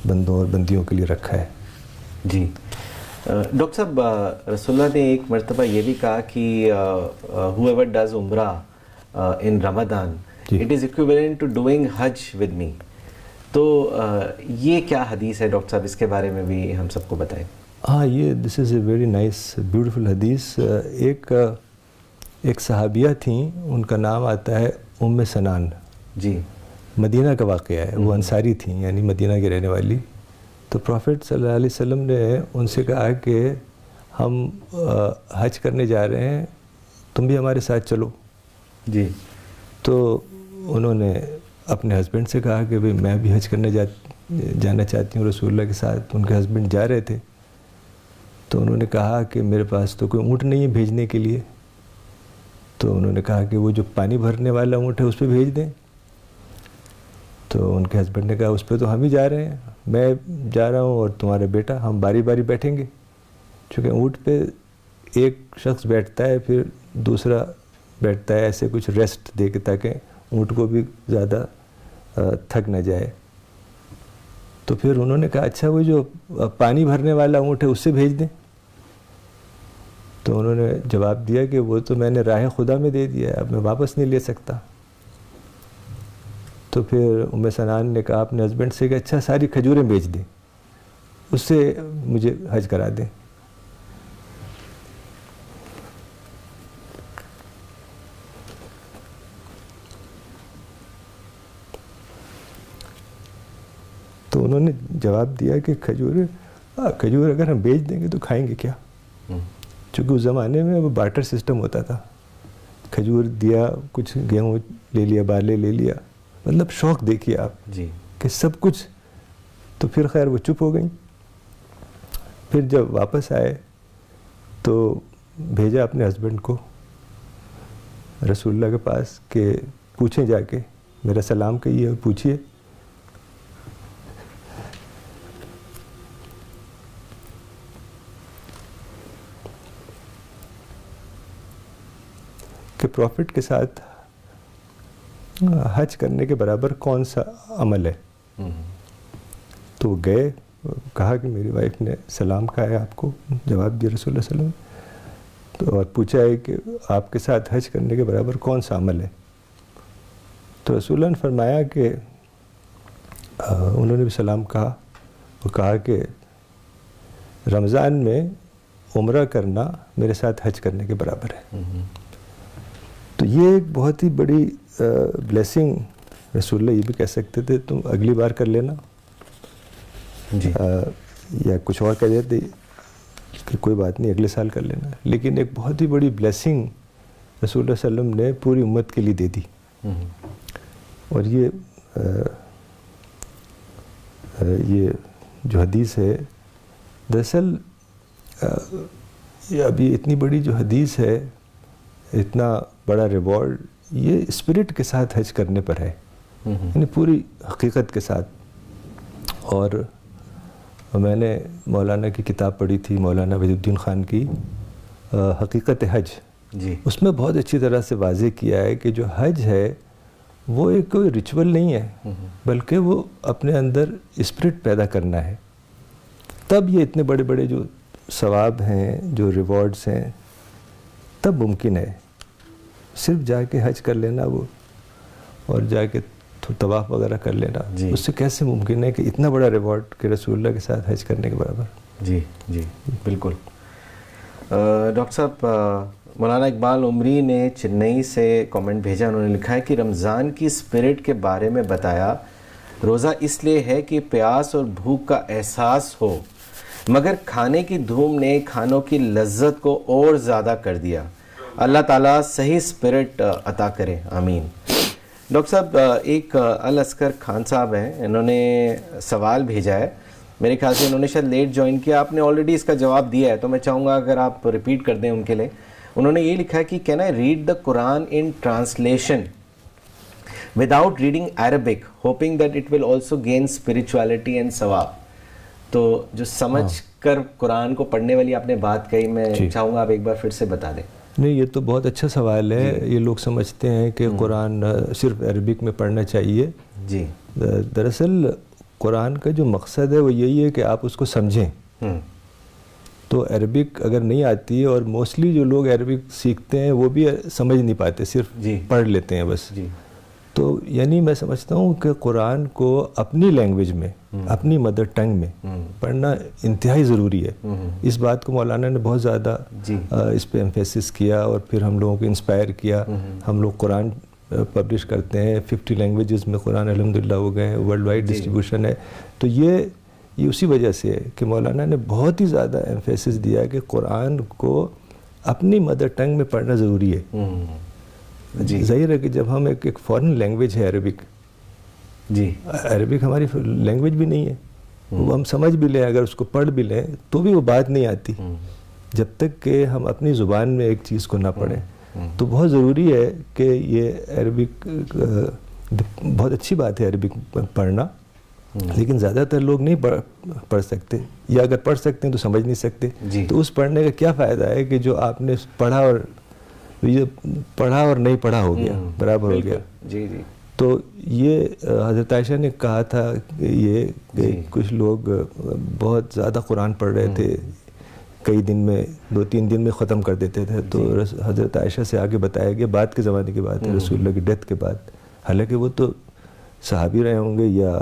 بندوں اور بندیوں کے لیے رکھا ہے. جی ڈاکٹر صاحب, رسول اللہ نے ایک مرتبہ یہ بھی کہا کہ whoever does عمرہ in Ramadan, it is equivalent to doing Hajj with me. تو یہ کیا حدیث ہے ڈاکٹر صاحب, اس کے بارے میں بھی ہم سب کو بتائیں. ہاں, یہ دس از اے ویری نائس بیوٹیفل حدیث. ایک صحابیہ تھیں, ان کا نام آتا ہے ام سنان. جی, مدینہ کا واقعہ ہے, وہ انصاری تھیں یعنی مدینہ کی رہنے والی. تو پروفیٹ صلی اللہ علیہ وسلم نے ان سے کہا کہ ہم حج کرنے جا رہے ہیں, تم بھی ہمارے ساتھ چلو. جی, تو انہوں نے اپنے ہسبینڈ سے کہا کہ بھئی میں بھی حج کرنے جانا چاہتی ہوں رسول اللہ کے ساتھ. ان کے ہسبینڈ جا رہے تھے, تو انہوں نے کہا کہ میرے پاس تو کوئی اونٹ نہیں ہے بھیجنے کے لیے. تو انہوں نے کہا کہ وہ جو پانی بھرنے والا اونٹ ہے اس پہ بھیج دیں. تو ان کے ہسبینڈ نے کہا اس پہ تو ہم ہی جا رہے ہیں, میں جا رہا ہوں اور تمہارا بیٹا, ہم باری باری بیٹھیں گے. چونکہ اونٹ پہ ایک شخص بیٹھتا ہے پھر دوسرا بیٹھتا ہے, ایسے کچھ ریسٹ دے کے تاکہ اونٹ کو بھی زیادہ تھک نہ جائے. تو پھر انہوں نے کہا اچھا وہ جو پانی بھرنے والا اونٹ ہے اس سے بھیج دیں. تو انہوں نے جواب دیا کہ وہ تو میں نے راہ خدا میں دے دیا ہے, اب میں واپس نہیں لے سکتا. تو پھر ام سنان نے کہا اپنے ہسبینڈ سے کہ اچھا ساری کھجوریں بیچ دیں, اس سے مجھے حج کرا دیں. تو انہوں نے جواب دیا کہ کھجور اگر ہم بیچ دیں گے تو کھائیں گے کیا. چونکہ اس زمانے میں وہ بارٹر سسٹم ہوتا تھا, کھجور دیا, کچھ گیہوں لے لیا, بالے لے لیا, مطلب شوق دیکھیے آپ جی, کہ سب کچھ. تو پھر خیر وہ چپ ہو گئیں. پھر جب واپس آئے تو بھیجا اپنے ہسبینڈ کو رسول اللہ کے پاس کہ پوچھیں جا کے, میرا سلام کہیے اور پوچھیے. کہ پروفٹ کے ساتھ حج کرنے کے برابر کون سا عمل ہے. تو وہ گئے, کہا کہ میری وائف نے سلام کہا ہے آپ کو, جواب دیا رسول اللہ صلی اللہ علیہ وسلم, تو اور پوچھا ہے کہ آپ کے ساتھ حج کرنے کے برابر کون سا عمل ہے. تو رسول اللہ نے فرمایا کہ انہوں نے بھی سلام کہا, وہ کہا کہ رمضان میں عمرہ کرنا میرے ساتھ حج کرنے کے برابر ہے. تو یہ ایک بہت ہی بڑی بلیسنگ رسول اللہ یہ بھی کہہ سکتے تھے تم اگلی بار کر لینا, یا کچھ اور کہہ دیتے کہ کوئی بات نہیں اگلے سال کر لینا, لیکن ایک بہت ہی بڑی بلیسنگ رسول اللہ صلی اللہ علیہ وسلم نے پوری امت کے لیے دے دی. اور یہ جو حدیث ہے دراصل یہ ابھی اتنی بڑی جو حدیث ہے, اتنا بڑا ریوارڈ یہ اسپرٹ کے ساتھ حج کرنے پر ہے, یعنی پوری حقیقت کے ساتھ. اور میں نے مولانا کی کتاب پڑھی تھی, مولانا وحید الدین خان کی حقیقت حج, اس میں بہت اچھی طرح سے واضح کیا ہے کہ جو حج ہے وہ ایک کوئی ریچول نہیں ہے, بلکہ وہ اپنے اندر اسپرٹ پیدا کرنا ہے. تب یہ اتنے بڑے بڑے جو ثواب ہیں, جو ریوارڈز ہیں, تب ممکن ہے. صرف جا کے حج کر لینا وہ اور جا کے طواف وغیرہ کر لینا, اس سے کیسے ممکن ہے کہ اتنا بڑا ریوارڈ کہ رسول اللہ کے ساتھ حج کرنے کے برابر. جی بالکل. ڈاکٹر صاحب, مولانا اقبال عمری نے چنئی سے کامنٹ بھیجا, انہوں نے لکھا ہے کہ رمضان کی اسپرٹ کے بارے میں بتایا, روزہ اس لیے ہے کہ پیاس اور بھوک کا احساس ہو, مگر کھانے کی دھوم نے کھانوں کی لذت کو اور زیادہ کر دیا. اللہ تعالیٰ صحیح اسپرٹ عطا کرے, آمین. ڈاکٹر صاحب, ایک الاسکر خان صاحب ہیں, انہوں نے سوال بھیجا ہے, میرے خیال سے انہوں نے شاید لیٹ جوائن کیا, آپ نے آلریڈی اس کا جواب دیا ہے, تو میں چاہوں گا اگر آپ ریپیٹ کر دیں ان کے لیے. انہوں نے یہ لکھا ہے کہ can I read the Quran in translation without reading Arabic hoping that it will also gain spirituality and ثواب. تو جو سمجھ کر قرآن کو پڑھنے والی آپ نے بات کہی, میں چاہوں گا آپ ایک بار پھر سے بتا دیں. نہیں, یہ تو بہت اچھا سوال ہے. یہ لوگ سمجھتے ہیں کہ قرآن صرف عربک میں پڑھنا چاہیے. جی, دراصل قرآن کا جو مقصد ہے وہ یہی ہے کہ آپ اس کو سمجھیں. تو عربک اگر نہیں آتی ہے, اور موسٹلی جو لوگ عربک سیکھتے ہیں وہ بھی سمجھ نہیں پاتے, صرف پڑھ لیتے ہیں بس. تو یعنی میں سمجھتا ہوں کہ قرآن کو اپنی لینگویج میں, اپنی مدر ٹنگ میں پڑھنا انتہائی ضروری ہے. اس بات کو مولانا نے بہت زیادہ اس پہ ایمفیسس کیا, اور پھر ہم لوگوں کو انسپائر کیا. ہم لوگ قرآن پبلش کرتے ہیں 50 لینگویجز میں, قرآن الحمدللہ ہو گئے ہیں, ورلڈ وائڈ ڈسٹریبیوشن ہے. تو یہ اسی وجہ سے ہے کہ مولانا نے بہت ہی زیادہ ایمفیسس دیا کہ قرآن کو اپنی مدر ٹنگ میں پڑھنا ضروری ہے. ظاہر ہے کہ جب ہم ایک فارن لینگویج ہے عربک, عربک ہماری لینگویج بھی نہیں ہے, وہ ہم سمجھ بھی لیں, اگر اس کو پڑھ بھی لیں تو بھی وہ بات نہیں آتی جب تک کہ ہم اپنی زبان میں ایک چیز کو نہ پڑھیں. تو بہت ضروری ہے کہ یہ عربک, بہت اچھی بات ہے عربک پڑھنا, لیکن زیادہ تر لوگ نہیں پڑھ سکتے, یا اگر پڑھ سکتے ہیں تو سمجھ نہیں سکتے. تو اس پڑھنے کا کیا فائدہ ہے کہ جو آپ نے پڑھا اور نہیں پڑھا ہو گیا, برابر ہو گیا. تو یہ حضرت عائشہ نے کہا تھا کہ کچھ لوگ بہت زیادہ قرآن پڑھ رہے تھے, کئی دن میں 2-3 دن میں ختم کر دیتے تھے. تو حضرت عائشہ سے آگے بتایا گیا, بعد کے زمانے کی بات ہے, رسول اللہ کی ڈیتھ کے بعد, حالانکہ وہ تو صحابی رہے ہوں گے یا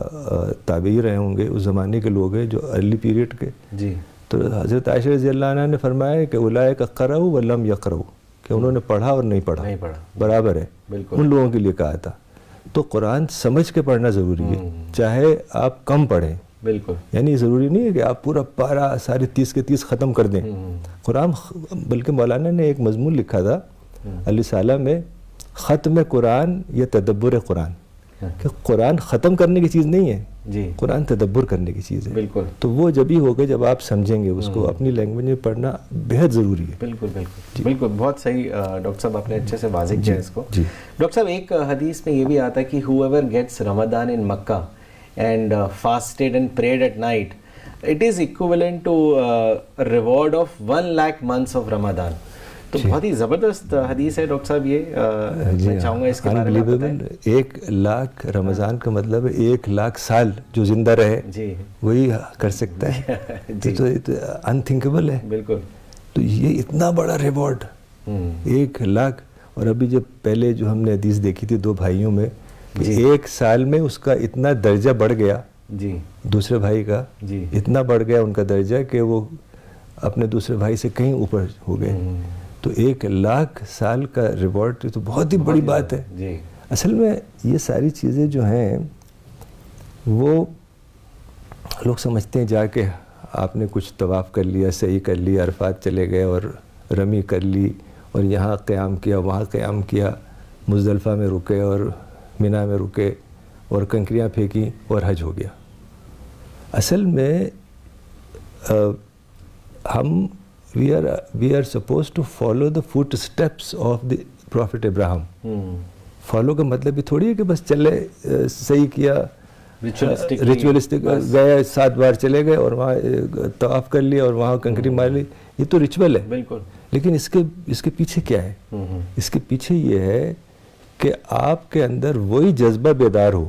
تابعی رہے ہوں گے, اس زمانے کے لوگ ہیں جو ارلی پیریڈ کے. تو حضرت عائشہ رضی اللہ عنہ نے فرمایا کہ اولئک قرؤوا ولم یقرؤوا, کہ انہوں نے پڑھا اور نہیں پڑھا, برابر ہے, ان لوگوں کے لیے کہا تھا. تو قرآن سمجھ کے پڑھنا ضروری ہے, چاہے آپ کم پڑھیں. بالکل, یعنی ضروری نہیں ہے کہ آپ پورا پارا سارے 30 کے 30 ختم کر دیں قرآن. بلکہ مولانا نے ایک مضمون لکھا تھا الرسالہ میں, ختم قرآن یا تدبر قرآن, کہ قرآن ختم کرنے کی چیز نہیں ہے, قرآن تدبر کرنے کی چیز ہے. بالکل, تو وہ جب ہی ہوگا جب آپ سمجھیں گے اس کو, اپنی لینگویج میں پڑھنا بہت ضروری ہے. بالکل بالکل بالکل, بہت صحیح ڈاکٹر صاحب, آپ نے اچھے سے واضح کیا اس کو. ڈاکٹر صاحب, ایک حدیث میں یہ بھی آتا ہے کہ whoever gets Ramadan in Makkah and fasted and prayed at night, it is equivalent to a reward of 1 lakh months of Ramadan. تو بہت ہی زبردست حدیث ہے ڈاکٹر صاحب یہ. میں چاہوں گا اس کے بارے میں بتائیں. 1,00,000 رمضان کا مطلب ہے 1,00,000 سال جو زندہ رہے جی وہی کر سکتا ہے. تو انتھنکیبل ہے. بالکل. تو یہ اتنا بڑا ریوارڈ 1,00,000. اور ابھی جب پہلے جو ہم نے حدیث دیکھی تھی 2 بھائیوں میں کہ 1 سال میں اس کا اتنا درجہ بڑھ گیا جی دوسرے بھائی کا, اتنا بڑھ گیا ان کا درجہ کہ وہ اپنے دوسرے بھائی سے کہیں اوپر ہو گئے. تو 1,00,000 سال کا ریوارڈ تو بہت ہی بڑی بات ہے. اصل میں یہ ساری چیزیں جو ہیں وہ لوگ سمجھتے ہیں جا کے آپ نے کچھ طواف کر لیا, صحیح کر لیا, عرفات چلے گئے اور رمی کر لی اور یہاں قیام کیا, وہاں قیام کیا, مزدلفہ میں رکے اور منی میں رکے اور کنکریاں پھینکی اور حج ہو گیا. اصل میں ہم we are supposed to follow the footsteps of the Prophet Abraham. Follow کا مطلب یہ تھوڑی ہے کہ بس چلے, صحیح کیا, ریچولسٹک گئے 7 بار چلے گئے اور وہاں طواف کر لیا اور وہاں کنکری مار لی. یہ تو ریچول ہے. بالکل. لیکن اس کے پیچھے کیا ہے؟ اس کے پیچھے یہ ہے کہ آپ کے اندر وہی جذبہ بیدار ہو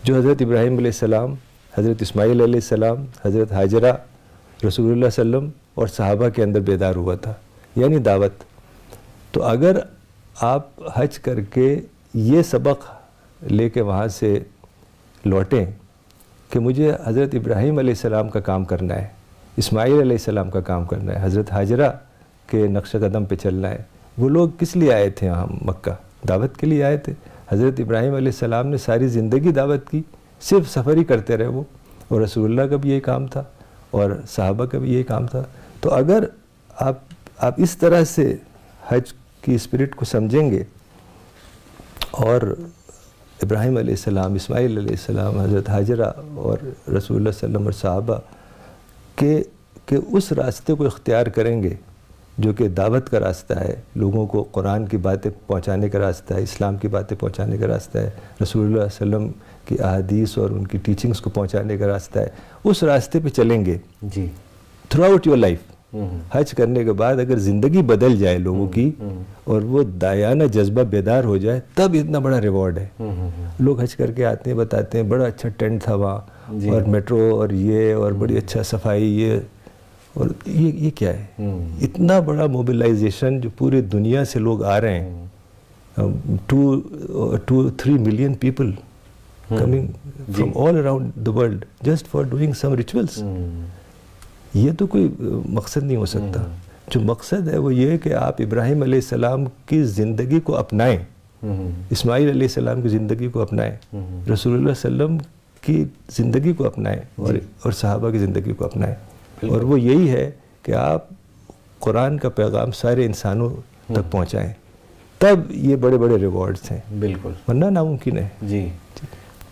جو حضرت ابراہیم علیہ السلام, حضرت اسماعیل علیہ السلام, حضرت ہاجرہ, رسول اللہ صلی اللہ علیہ وسلم اور صحابہ کے اندر بیدار ہوا تھا, یعنی دعوت. تو اگر آپ حج کر کے یہ سبق لے کے وہاں سے لوٹیں کہ مجھے حضرت ابراہیم علیہ السلام کا کام کرنا ہے, اسماعیل علیہ السلام کا کام کرنا ہے, حضرت ہاجرہ کے نقش قدم پہ چلنا ہے. وہ لوگ کس لیے آئے تھے یہاں مکہ؟ دعوت کے لیے آئے تھے. حضرت ابراہیم علیہ السلام نے ساری زندگی دعوت کی, صرف سفر ہی کرتے رہے وہ, اور رسول اللہ کا بھی یہی کام تھا اور صحابہ کا بھی یہی کام تھا. تو اگر آپ اس طرح سے حج کی اسپرٹ کو سمجھیں گے اور ابراہیم علیہ السلام, اسماعیل علیہ السلام, حضرت ہاجرہ اور رسول اللہ صلی اللہ علیہ وسلم اور صحابہ کہ اس راستے کو اختیار کریں گے جو کہ دعوت کا راستہ ہے, لوگوں کو قرآن کی باتیں پہنچانے کا راستہ ہے, اسلام کی باتیں پہنچانے کا راستہ ہے, رسول اللہ صلی اللہ علیہ وسلم کی احادیث اور ان کی ٹیچنگز کو پہنچانے کا راستہ ہے, اس راستے پہ چلیں گے جی تھرو آؤٹ یور لائف. حج کرنے کے بعد اگر زندگی بدل جائے لوگوں کی اور وہ دایانہ جذبہ بیدار ہو جائے, تب اتنا بڑا ریوارڈ ہے. لوگ حج کر کے آتے ہیں, بتاتے ہیں بڑا اچھا ٹینٹ تھا وہاں اور میٹرو اور یہ اور بڑی اچھا صفائی, یہ اور یہ کیا ہے؟ اتنا بڑا موبلائزیشن جو پورے دنیا سے لوگ آ رہے ہیں, 2-3 million people coming from all around the world just for doing some rituals. یہ تو کوئی مقصد نہیں ہو سکتا. جو مقصد ہے وہ یہ ہے کہ آپ ابراہیم علیہ السلام کی زندگی کو اپنائیں, اسماعیل علیہ السلام کی زندگی کو اپنائیں, رسول اللہ صلی اللہ علیہ وسلم کی زندگی کو اپنائیں اور صحابہ کی زندگی کو اپنائیں. اور وہ یہی ہے کہ آپ قرآن کا پیغام سارے انسانوں تک پہنچائیں, تب یہ بڑے بڑے ریوارڈز ہیں. بالکل, ورنہ ناممکن ہے. جی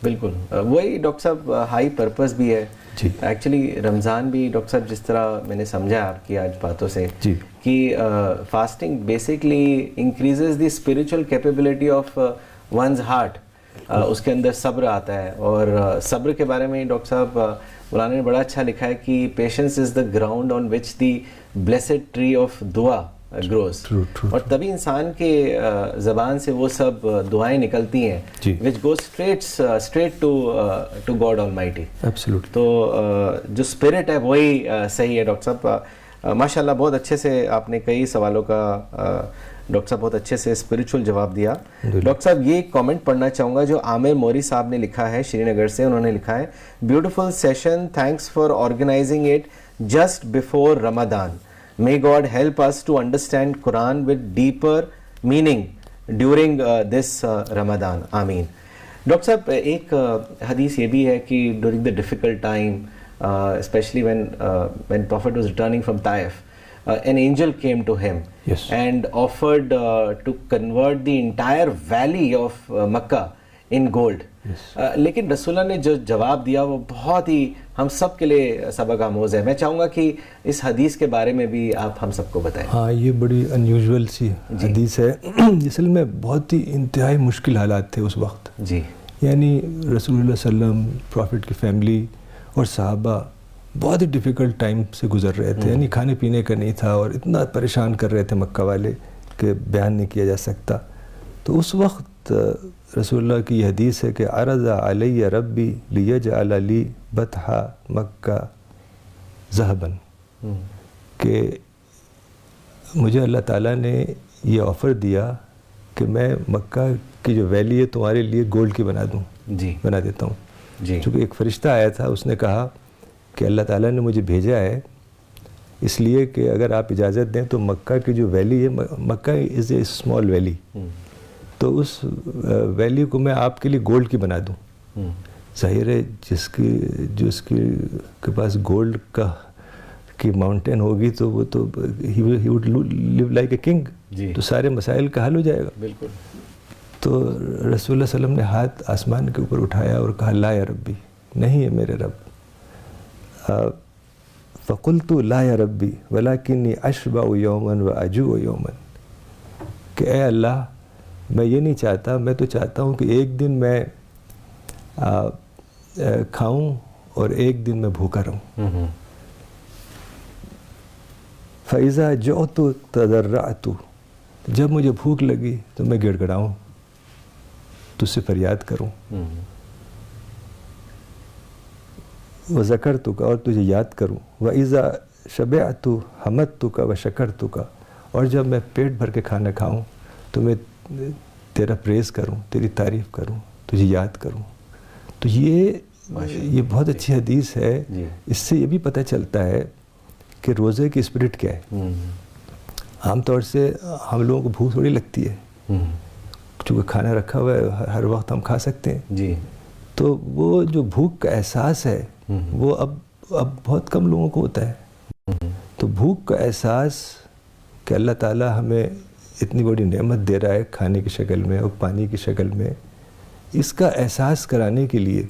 بالکل. وہی ڈاکٹر صاحب ہائی پرپس بھی ہے. ایکچولی رمضان بھی ڈاکٹر صاحب جس طرح میں نے سمجھا آپ کی آج باتوں سے کہ fasting basically increases the spiritual capability of one's heart. اس کے اندر صبر آتا ہے, اور صبر کے بارے میں ڈاکٹر صاحب مولانا نے بڑا اچھا لکھا ہے کہ patience is the ground on which the blessed tree of دعا گروز. اور تبھی انسان کے زبان سے وہ سب دعائیں نکلتی ہیں which goes straight to God Almighty. تو جو اسپرٹ ہے وہی صحیح ہے. ڈاکٹر صاحب ماشاء اللہ بہت اچھے سے آپ نے کئی سوالوں کا ڈاکٹر صاحب بہت اچھے سے اسپریچول جواب دیا. ڈاکٹر صاحب یہ ایک کامنٹ پڑھنا چاہوں گا جو عامر موری صاحب نے لکھا ہے شری نگر سے. انہوں نے لکھا ہے beautiful session, thanks for organizing it just before Ramzan. May God help us to understand Quran with deeper meaning during this Ramadan. Ameen. Doctor صاحب ایک حدیث یہ بھی ہے کہ during the difficult time, especially when Prophet was returning from Taif, an angel came to him and offered to convert the entire valley of Makkah in gold. لیکن رسول اللہ نے جو جواب دیا وہ بہت ہی ہم سب کے لیے سبق آموز ہے. میں چاہوں گا کہ اس حدیث کے بارے میں بھی آپ ہم سب کو بتائیں. ہاں, یہ بڑی انیوژول سی حدیث ہے. اصل میں بہت ہی انتہائی مشکل حالات تھے اس وقت. یعنی رسول اللہ صلی اللہ علیہ وسلم, پروفٹ کی فیملی اور صحابہ بہت ہی ڈیفیکلٹ ٹائم سے گزر رہے تھے, یعنی کھانے پینے کا نہیں تھا, اور اتنا پریشان کر رہے تھے مکہ والے کہ بیان نہیں کیا جا سکتا. تو اس وقت رسول اللہ کی یہ حدیث ہے کہ عرض علی ربی لیجعل لی بطحا مکہ ذہباً, کہ مجھے اللہ تعالیٰ نے یہ آفر دیا کہ میں مکہ کی جو ویلی ہے تمہارے لیے گولڈ کی بنا دوں, بنا دیتا ہوں. چونکہ ایک فرشتہ آیا تھا, اس نے کہا کہ اللہ تعالیٰ نے مجھے بھیجا ہے اس لیے کہ اگر آپ اجازت دیں تو مکہ کی جو ویلی ہے, مکہ از اے اسمال ویلی, تو اس ویلی کو میں آپ کے لیے گولڈ کی بنا دوں. ظاہر ہے جس کے پاس گولڈ کی ماؤنٹین ہوگی تو وہ تو he would live like a king, تو سارے مسائل کا حل ہو جائے گا. بالکل. تو رسول اللہ صلی اللہ علیہ وسلم نے ہاتھ آسمان کے اوپر اٹھایا اور کہا لا یا ربی, نہیں ہے میرے رب. فقلت لا یا ربی ولکنی اشبع یوما واجوع یوما, کہ اے اللہ میں یہ نہیں چاہتا, میں تو چاہتا ہوں کہ ایک دن میں کھاؤں اور ایک دن میں بھوکا رہوں. فَإِذَا جُعْتُ تَضَرَّعْتُ, جب مجھے بھوک لگی تو میں گڑ گڑاؤں, تجھ سے فریاد کروں. وَذَكَرْتُكَ, اور تجھے یاد کروں. وَإِذَا شَبِعْتُ حَمَدْتُكَ وَشَكَرْتُكَ, اور جب میں پیٹ بھر کے کھانا کھاؤں تو میں تیرا پریز کروں, تیری تعریف کروں, تجھے یاد کروں. تو یہ بہت اچھی حدیث ہے. اس سے یہ بھی پتہ چلتا ہے کہ روزے کی اسپرٹ کیا ہے. عام طور سے ہم لوگوں کو بھوک تھوڑی لگتی ہے, چونکہ کھانا رکھا ہوا ہے ہر وقت ہم کھا سکتے ہیں. تو وہ جو بھوک کا احساس ہے وہ اب بہت کم لوگوں کو ہوتا ہے. تو بھوک کا احساس کہ اللہ تعالیٰ ہمیں اتنی بڑی نعمت دے رہا ہے کھانے کی شکل میں اور پانی کی شکل میں, اس کا احساس کرانے کے لیے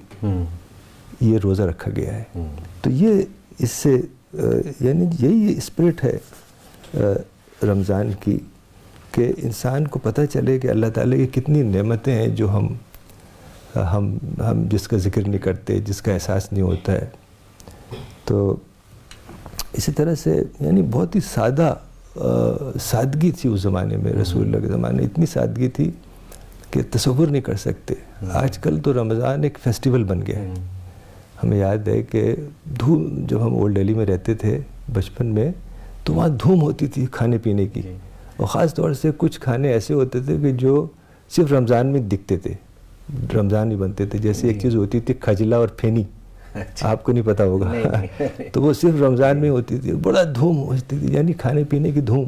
یہ روزہ رکھا گیا ہے. تو یہ اس سے یعنی یہی اسپرٹ ہے رمضان کی, کہ انسان کو پتہ چلے کہ اللہ تعالیٰ کی کتنی نعمتیں ہیں جو ہم جس کا ذکر نہیں کرتے, جس کا احساس نہیں ہوتا ہے. تو اسی طرح سے یعنی بہت ہی سادگی تھی اس زمانے میں, رسول اللہ کے زمانے اتنی سادگی تھی کہ تصور نہیں کر سکتے. آج کل تو رمضان ایک فیسٹیول بن گیا ہے. ہمیں یاد ہے کہ جب ہم اولڈ دہلی میں رہتے تھے بچپن میں, تو وہاں دھوم ہوتی تھی کھانے پینے کی, اور خاص طور سے کچھ کھانے ایسے ہوتے تھے کہ جو صرف رمضان میں دکھتے تھے, رمضان ہی بنتے تھے. جیسے ایک چیز ہوتی تھی کھجلا اور پھینی, آپ کو نہیں پتہ ہوگا, تو وہ صرف رمضان میں ہوتی تھی, بڑا دھوم ہوتی تھی, یعنی کھانے پینے کی دھوم.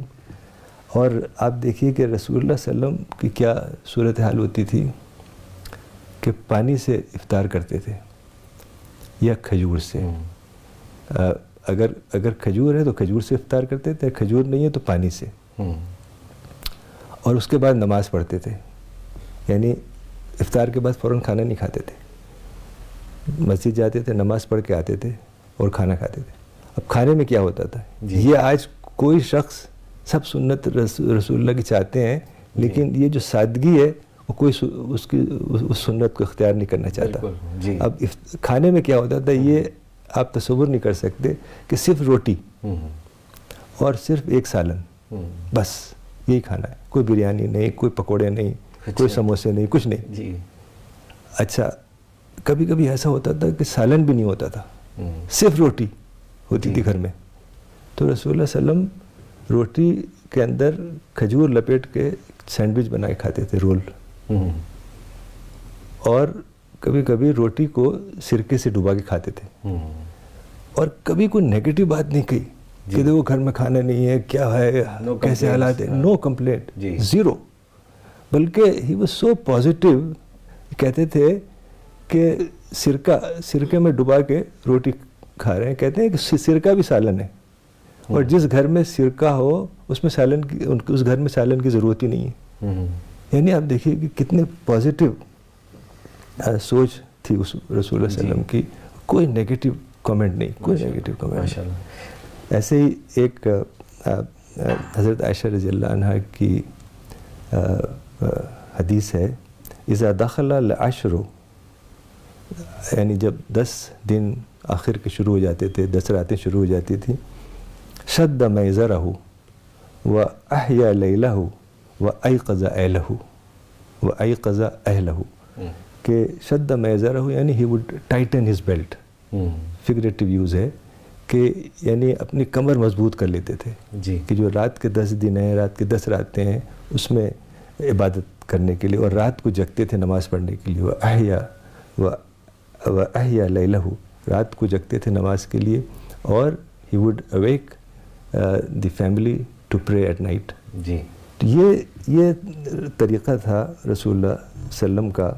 اور آپ دیکھیے کہ رسول اللہ صلی اللہ علیہ وسلم کی کیا صورتحال ہوتی تھی کہ پانی سے افطار کرتے تھے یا کھجور سے. اگر کھجور ہے تو کھجور سے افطار کرتے تھے, کھجور نہیں ہے تو پانی سے. اور اس کے بعد نماز پڑھتے تھے, یعنی افطار کے بعد فوراً کھانا نہیں کھاتے تھے, مسجد جاتے تھے, نماز پڑھ کے آتے تھے اور کھانا کھاتے تھے. اب کھانے میں کیا ہوتا تھا, یہ آج کوئی شخص سب سنت رسول اللہ کی چاہتے ہیں, لیکن یہ جو سادگی ہے وہ کوئی اس سنت کو اختیار نہیں کرنا چاہتا. اب کھانے میں کیا ہوتا تھا یہ آپ تصور نہیں کر سکتے, کہ صرف روٹی اور صرف ایک سالن, بس یہی کھانا ہے. کوئی بریانی نہیں, کوئی پکوڑے نہیں, کوئی سموسے نہیں, کچھ نہیں. اچھا کبھی کبھی ایسا ہوتا تھا کہ سالن بھی نہیں ہوتا تھا, صرف روٹی ہوتی تھی گھر میں. تو رسول اللہ صلی اللہ علیہ وسلم روٹی کے اندر کھجور لپیٹ کے سینڈوچ بنا کے کھاتے تھے, رول. اور کبھی کبھی روٹی کو سرکے سے ڈبا کے کھاتے تھے. اور کبھی کوئی نیگیٹو بات نہیں کہی کہ دیکھو گھر میں کھانا نہیں ہے, کیا ہے, کیسے حالات ہیں. نو کمپلینٹ, زیرو. بلکہ ہی واز سو پازیٹیو, کہتے تھے کہ سرکے میں ڈبا کے روٹی کھا رہے ہیں. کہتے ہیں کہ سرکہ بھی سالن ہے, اور جس گھر میں سرکہ ہو اس میں اس گھر میں سالن کی ضرورت ہی نہیں ہے. یعنی آپ دیکھیے کہ کتنے پازیٹیو سوچ تھی اس رسول اللہ صلی اللہ علیہ وسلم کی. کوئی نیگیٹو کامنٹ نہیں, کوئی نیگیٹو کامنٹ. ایسے ہی ایک حضرت عائشہ رضی اللہ عنہ کی حدیث ہے, اذا دخل العشر, یعنی جب 10 دن آخر کے شروع ہو جاتے تھے, 10 راتیں شروع ہو جاتی تھیں. شد میزرہ و احیا لیلہ و ایقظ اہلہ و ایقظ اہلہ, کہ شد میزرہ یعنی he would tighten his belt. Figurative use ہے کہ یعنی اپنی کمر مضبوط کر لیتے تھے جی کہ جو رات کے 10 دن ہیں, رات کے 10 راتیں ہیں, اس میں عبادت کرنے کے لیے, اور رات کو جگتے تھے نماز پڑھنے کے لیے. وہ احیا لیلہ, رات کو جگتے تھے نماز کے لیے, اور he would awake the family to pray at night. جی یہ طریقہ تھا رسول اللہ صلی اللہ علیہ وسلم کا.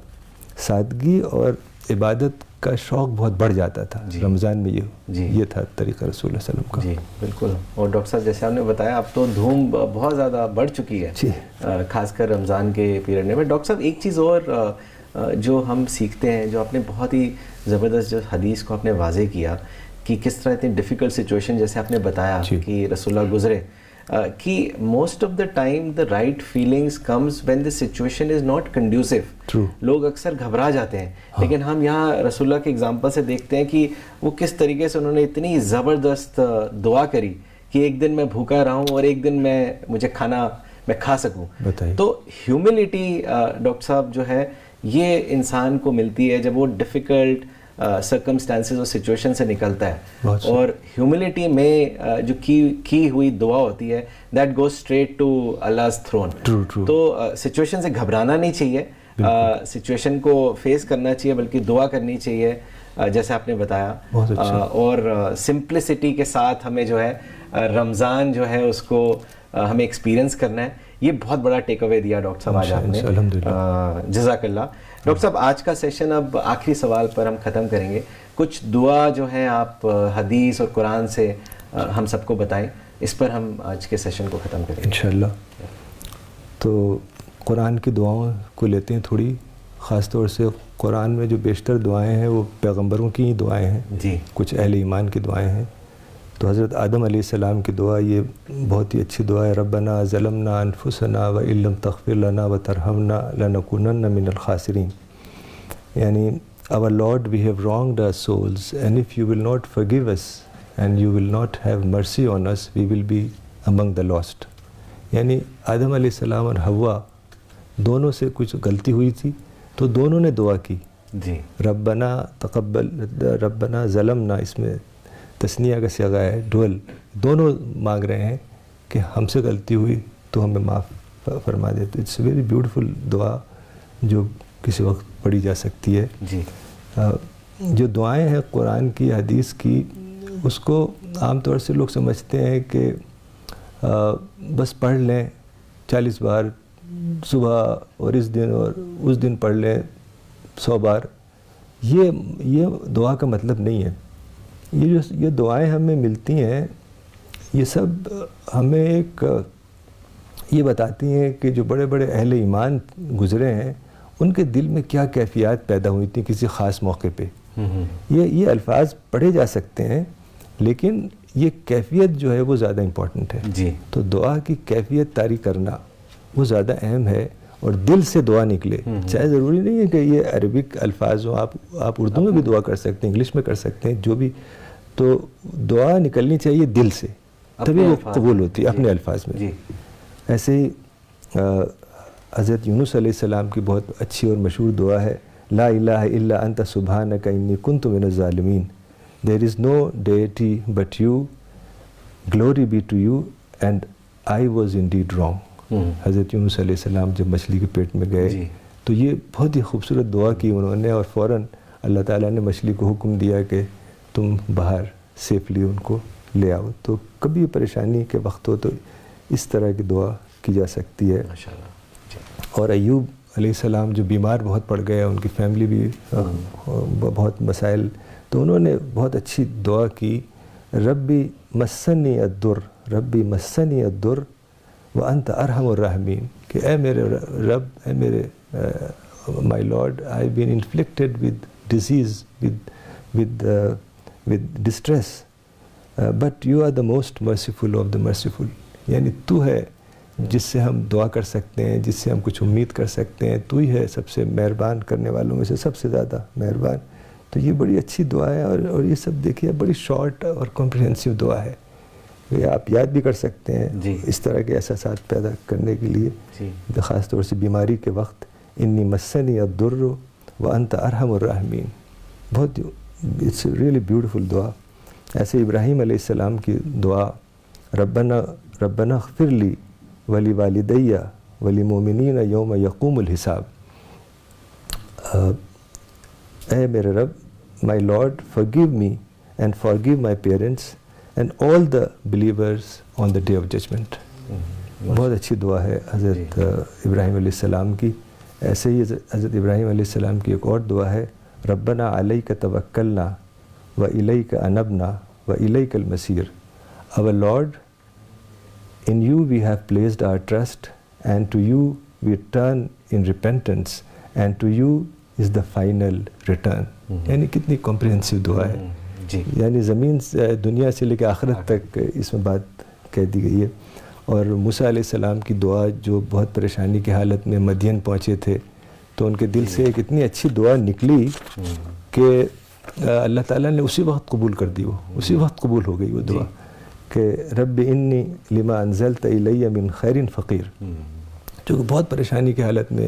سادگی اور عبادت کا شوق بہت بڑھ جاتا تھا رمضان میں. یہ تھا طریقہ رسول اللہ صلی اللہ علیہ وسلم کا. جی بالکل. اور ڈاکٹر صاحب جیسے آپ نے بتایا اب تو دھوم بہت زیادہ بڑھ چکی ہے خاص کر رمضان کے پیریڈ میں. ڈاکٹر صاحب ایک چیز اور جو ہم سیکھتے ہیں, جو آپ نے بہت ہی زبردست جو حدیث کو آپ نے واضح کیا کہ کس طرح اتنی ڈیفیکلٹ سچویشن جیسے آپ نے بتایا کہ رسول اللہ گزرے, کہ most of the time the right feelings comes when the situation is not conducive. لوگ اکثر گھبرا جاتے ہیں, لیکن ہم یہاں رسول اللہ کے اگزامپل سے دیکھتے ہیں کہ وہ کس طریقے سے انہوں نے اتنی زبردست دعا کری کہ ایک دن میں بھوکا رہا ہوں اور ایک دن مجھے کھانا میں کھا سکوں. تو ہیوملٹی ڈاکٹر صاحب جو ہے یہ انسان کو ملتی ہے جب وہ ڈیفیکلٹ سرکمسٹانسز اور سچویشن سے نکلتا ہے, اور ہیوملٹی میں جو کی ہوئی دعا ہوتی ہے that goes straight to Allah's throne. تو سچویشن سے گھبرانا نہیں چاہیے, سچویشن کو فیس کرنا چاہیے, بلکہ دعا کرنی چاہیے جیسے آپ نے بتایا. اور سمپلسٹی کے ساتھ ہمیں جو ہے رمضان جو ہے اس کو ہمیں ایکسپیرینس کرنا ہے. یہ بہت بڑا ٹیک اوے دیا ڈاکٹر صاحب آج آپ نے, جزاک اللہ. ڈاکٹر صاحب آج کا سیشن اب آخری سوال پر ہم ختم کریں گے. کچھ دعا جو ہے آپ حدیث اور قرآن سے ہم سب کو بتائیں, اس پر ہم آج کے سیشن کو ختم کریں گے انشاءاللہ. تو قرآن کی دعاؤں کو لیتے ہیں تھوڑی. خاص طور سے قرآن میں جو بیشتر دعائیں ہیں وہ پیغمبروں کی ہی دعائیں ہیں جی, کچھ اہل ایمان کی دعائیں ہیں. تو حضرت آدم علیہ السلام کی دعا یہ بہت ہی اچھی دعا ہے. ربنا ظلمنا انفسنا وان لم تغفر لنا وترحمنا لنکونن من الخاسرین. یعنی our Lord, we have wronged our souls, and if you will not forgive us and you will not have mercy on us, we will be among the lost. یعنی آدم علیہ السلام اور حوا دونوں سے کچھ غلطی ہوئی تھی, تو دونوں نے دعا کی جی, ربنا تقبل, ربنا ظلمنا, اس میں تثنیہ کا صیغہ ہے, ڈول, دونوں مانگ رہے ہیں کہ ہم سے غلطی ہوئی تو ہمیں معاف فرما دے. تو اٹس ویری بیوٹیفل دعا جو کسی وقت پڑھی جا سکتی ہے. جی جو دعائیں ہیں قرآن کی حدیث کی, اس کو عام طور سے لوگ سمجھتے ہیں کہ بس پڑھ لیں 40 بار صبح, اور اس دن پڑھ لیں 100 بار. یہ دعا کا مطلب نہیں ہے. یہ دعائیں ہمیں ملتی ہیں, یہ سب ہمیں ایک یہ بتاتی ہیں کہ جو بڑے بڑے اہل ایمان گزرے ہیں ان کے دل میں کیا کیفیات پیدا ہوئی تھیں کسی خاص موقع پہ. یہ الفاظ پڑھے جا سکتے ہیں, لیکن یہ کیفیت جو ہے وہ زیادہ امپورٹنٹ ہے. جی, تو دعا کی کیفیت طاری کرنا وہ زیادہ اہم ہے, اور دل سے دعا نکلے. چاہے ضروری نہیں ہے کہ یہ عربک الفاظ ہوں, آپ اردو میں بھی دعا کر سکتے ہیں, انگلش میں کر سکتے ہیں, جو بھی. تو دعا نکلنی چاہیے دل سے, تبھی وہ قبول ہوتی ہے اپنے الفاظ میں. ایسے ہی حضرت یونس علیہ السلام کی بہت اچھی اور مشہور دعا ہے, لا الہ الا انت سبحانک انی کنت من الظالمین. There is no deity but you, glory be to you, and I was indeed wrong. حضرت یونس علیہ السلام جب مچھلی کے پیٹ میں گئے تو یہ بہت ہی خوبصورت دعا کی انہوں نے, اور فوراً اللہ تعالیٰ نے مچھلی کو حکم دیا کہ تم باہر سیفلی ان کو لے آؤ. تو کبھی پریشانی کے وقت ہو تو اس طرح کی دعا کی جا سکتی ہے. اور ایوب علیہ السلام جو بیمار بہت پڑ گئے, ان کی فیملی بھی بہت مسائل, تو انہوں نے بہت اچھی دعا کی, ربی مسنی الدر, ربی مسنی الدر وانت ارحم الراحمین, کہ اے میرے رب, اے میرے my lord, I have been inflicted with disease, with distress, but you are the most merciful of the merciful. یعنی تو ہے جس سے ہم دعا کر سکتے ہیں, جس سے ہم کچھ امید کر سکتے ہیں, تو ہی ہے سب سے مہربان کرنے والوں میں سے سب سے زیادہ مہربان. تو یہ بڑی اچھی دعا ہے. اور یہ سب دیکھیے بڑی شارٹ اور کمپریہنسو دعا ہے, یہ آپ یاد بھی کر سکتے ہیں اس طرح کے احساسات پیدا کرنے کے لیے, خاص طور سے بیماری کے وقت. انی مسنی الضر وانت ارحم الراحمین, بہت اٹس ریئلی بیوٹیفل دعا. ایسے ابراہیم علیہ السلام کی دعا, ربنا اغفر لی ولی والدی وللمؤمنین یوم یقوم الحساب. اے میرے رب, مائی lord forgive me and forgive my parents and all the believers on the day of judgment. بہت اچھی دعا ہے حضرت ابراہیم علیہ السلام کی. ایسے ہی حضرت ابراہیم علیہ السلام کی ایک اور دعا ہے, ربنا علیک توکلنا وإلیک انبنا وإلیک المصیر. Our Lord, in you we have placed our trust and to you we turn in repentance and to you is the final return. یعنی کتنی کمپریہنسو دعا ہے, یعنی زمین دنیا سے لے کے آخرت تک اس میں بات کہہ دی گئی ہے. اور موسیٰ علیہ السلام کی دعا, جو بہت پریشانی کی حالت میں مدین پہنچے تھے, تو ان کے دل سے ایک اتنی اچھی دعا نکلی کہ اللہ تعالیٰ نے اسی وقت قبول کر دی, وہ اسی وقت قبول ہو گئی وہ دعا کہ رب انی لما انزلت الی من خیر فقیر. جو بہت پریشانی کی حالت میں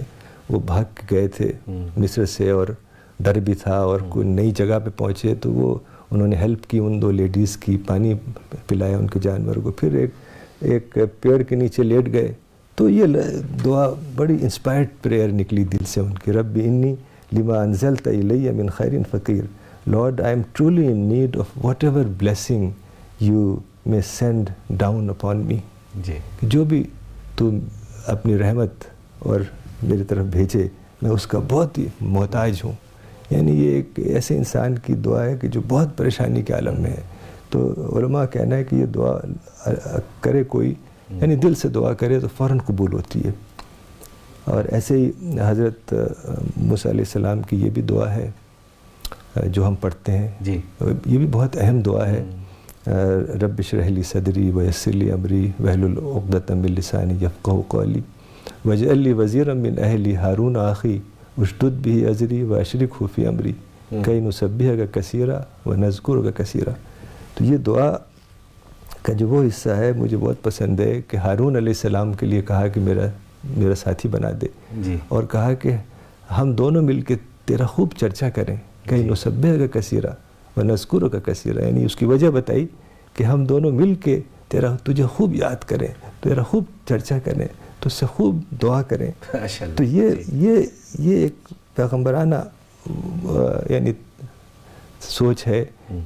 وہ بھاگ کے گئے تھے مصر سے, اور ڈر بھی تھا, اور کوئی نئی جگہ پہ پہنچے تو وہ انہوں نے ہیلپ کی ان 2 لیڈیز کی, پانی پلایا ان کے جانور کو, پھر ایک پیڑ کے نیچے لیٹ گئے. تو یہ دعا بڑی انسپائرڈ پریئر نکلی دل سے ان کی, رب انی لما انزلت الی من خیر فقیر. Lord, I am truly in need of whatever blessing you may send down upon me. جو بھی تو اپنی رحمت اور میری طرف بھیجے, میں اس کا بہت ہی محتاج ہوں. یعنی یہ ایک ایسے انسان کی دعا ہے کہ جو بہت پریشانی کے عالم میں ہے. تو علماء کہنا ہے کہ یہ دعا کرے کوئی, یعنی دل سے دعا کرے تو فوراً قبول ہوتی ہے. اور ایسے ہی حضرت موسیٰ علیہ السلام کی یہ بھی دعا ہے جو ہم پڑھتے ہیں, یہ بھی بہت اہم دعا ہے. رب اشرح لی صدری ویسر لی امری واحلل عقدۃ من لسانی یفقہوا قولی واجعل لی وزیرا من اہلی ہارون اخی اشدد بہ ازری واشرکہ فی امری کی نسبحک کثیرا ونذکرک کثیرا. تو یہ دعا کا جو وہ حصہ ہے مجھے بہت پسند ہے کہ ہارون علیہ السلام کے لیے کہا کہ میرا ساتھی بنا دے, اور کہا کہ ہم دونوں مل کے تیرا خوب چرچا کریں, کہیں نسبحک کثیرا ونذکرک کثیرا. یعنی اس کی وجہ بتائی کہ ہم دونوں مل کے تجھے خوب یاد کریں, تیرا خوب چرچا کریں, تو اس سے خوب دعا کریں. تو یہ ایک پیغمبرانہ یعنی سوچ ہے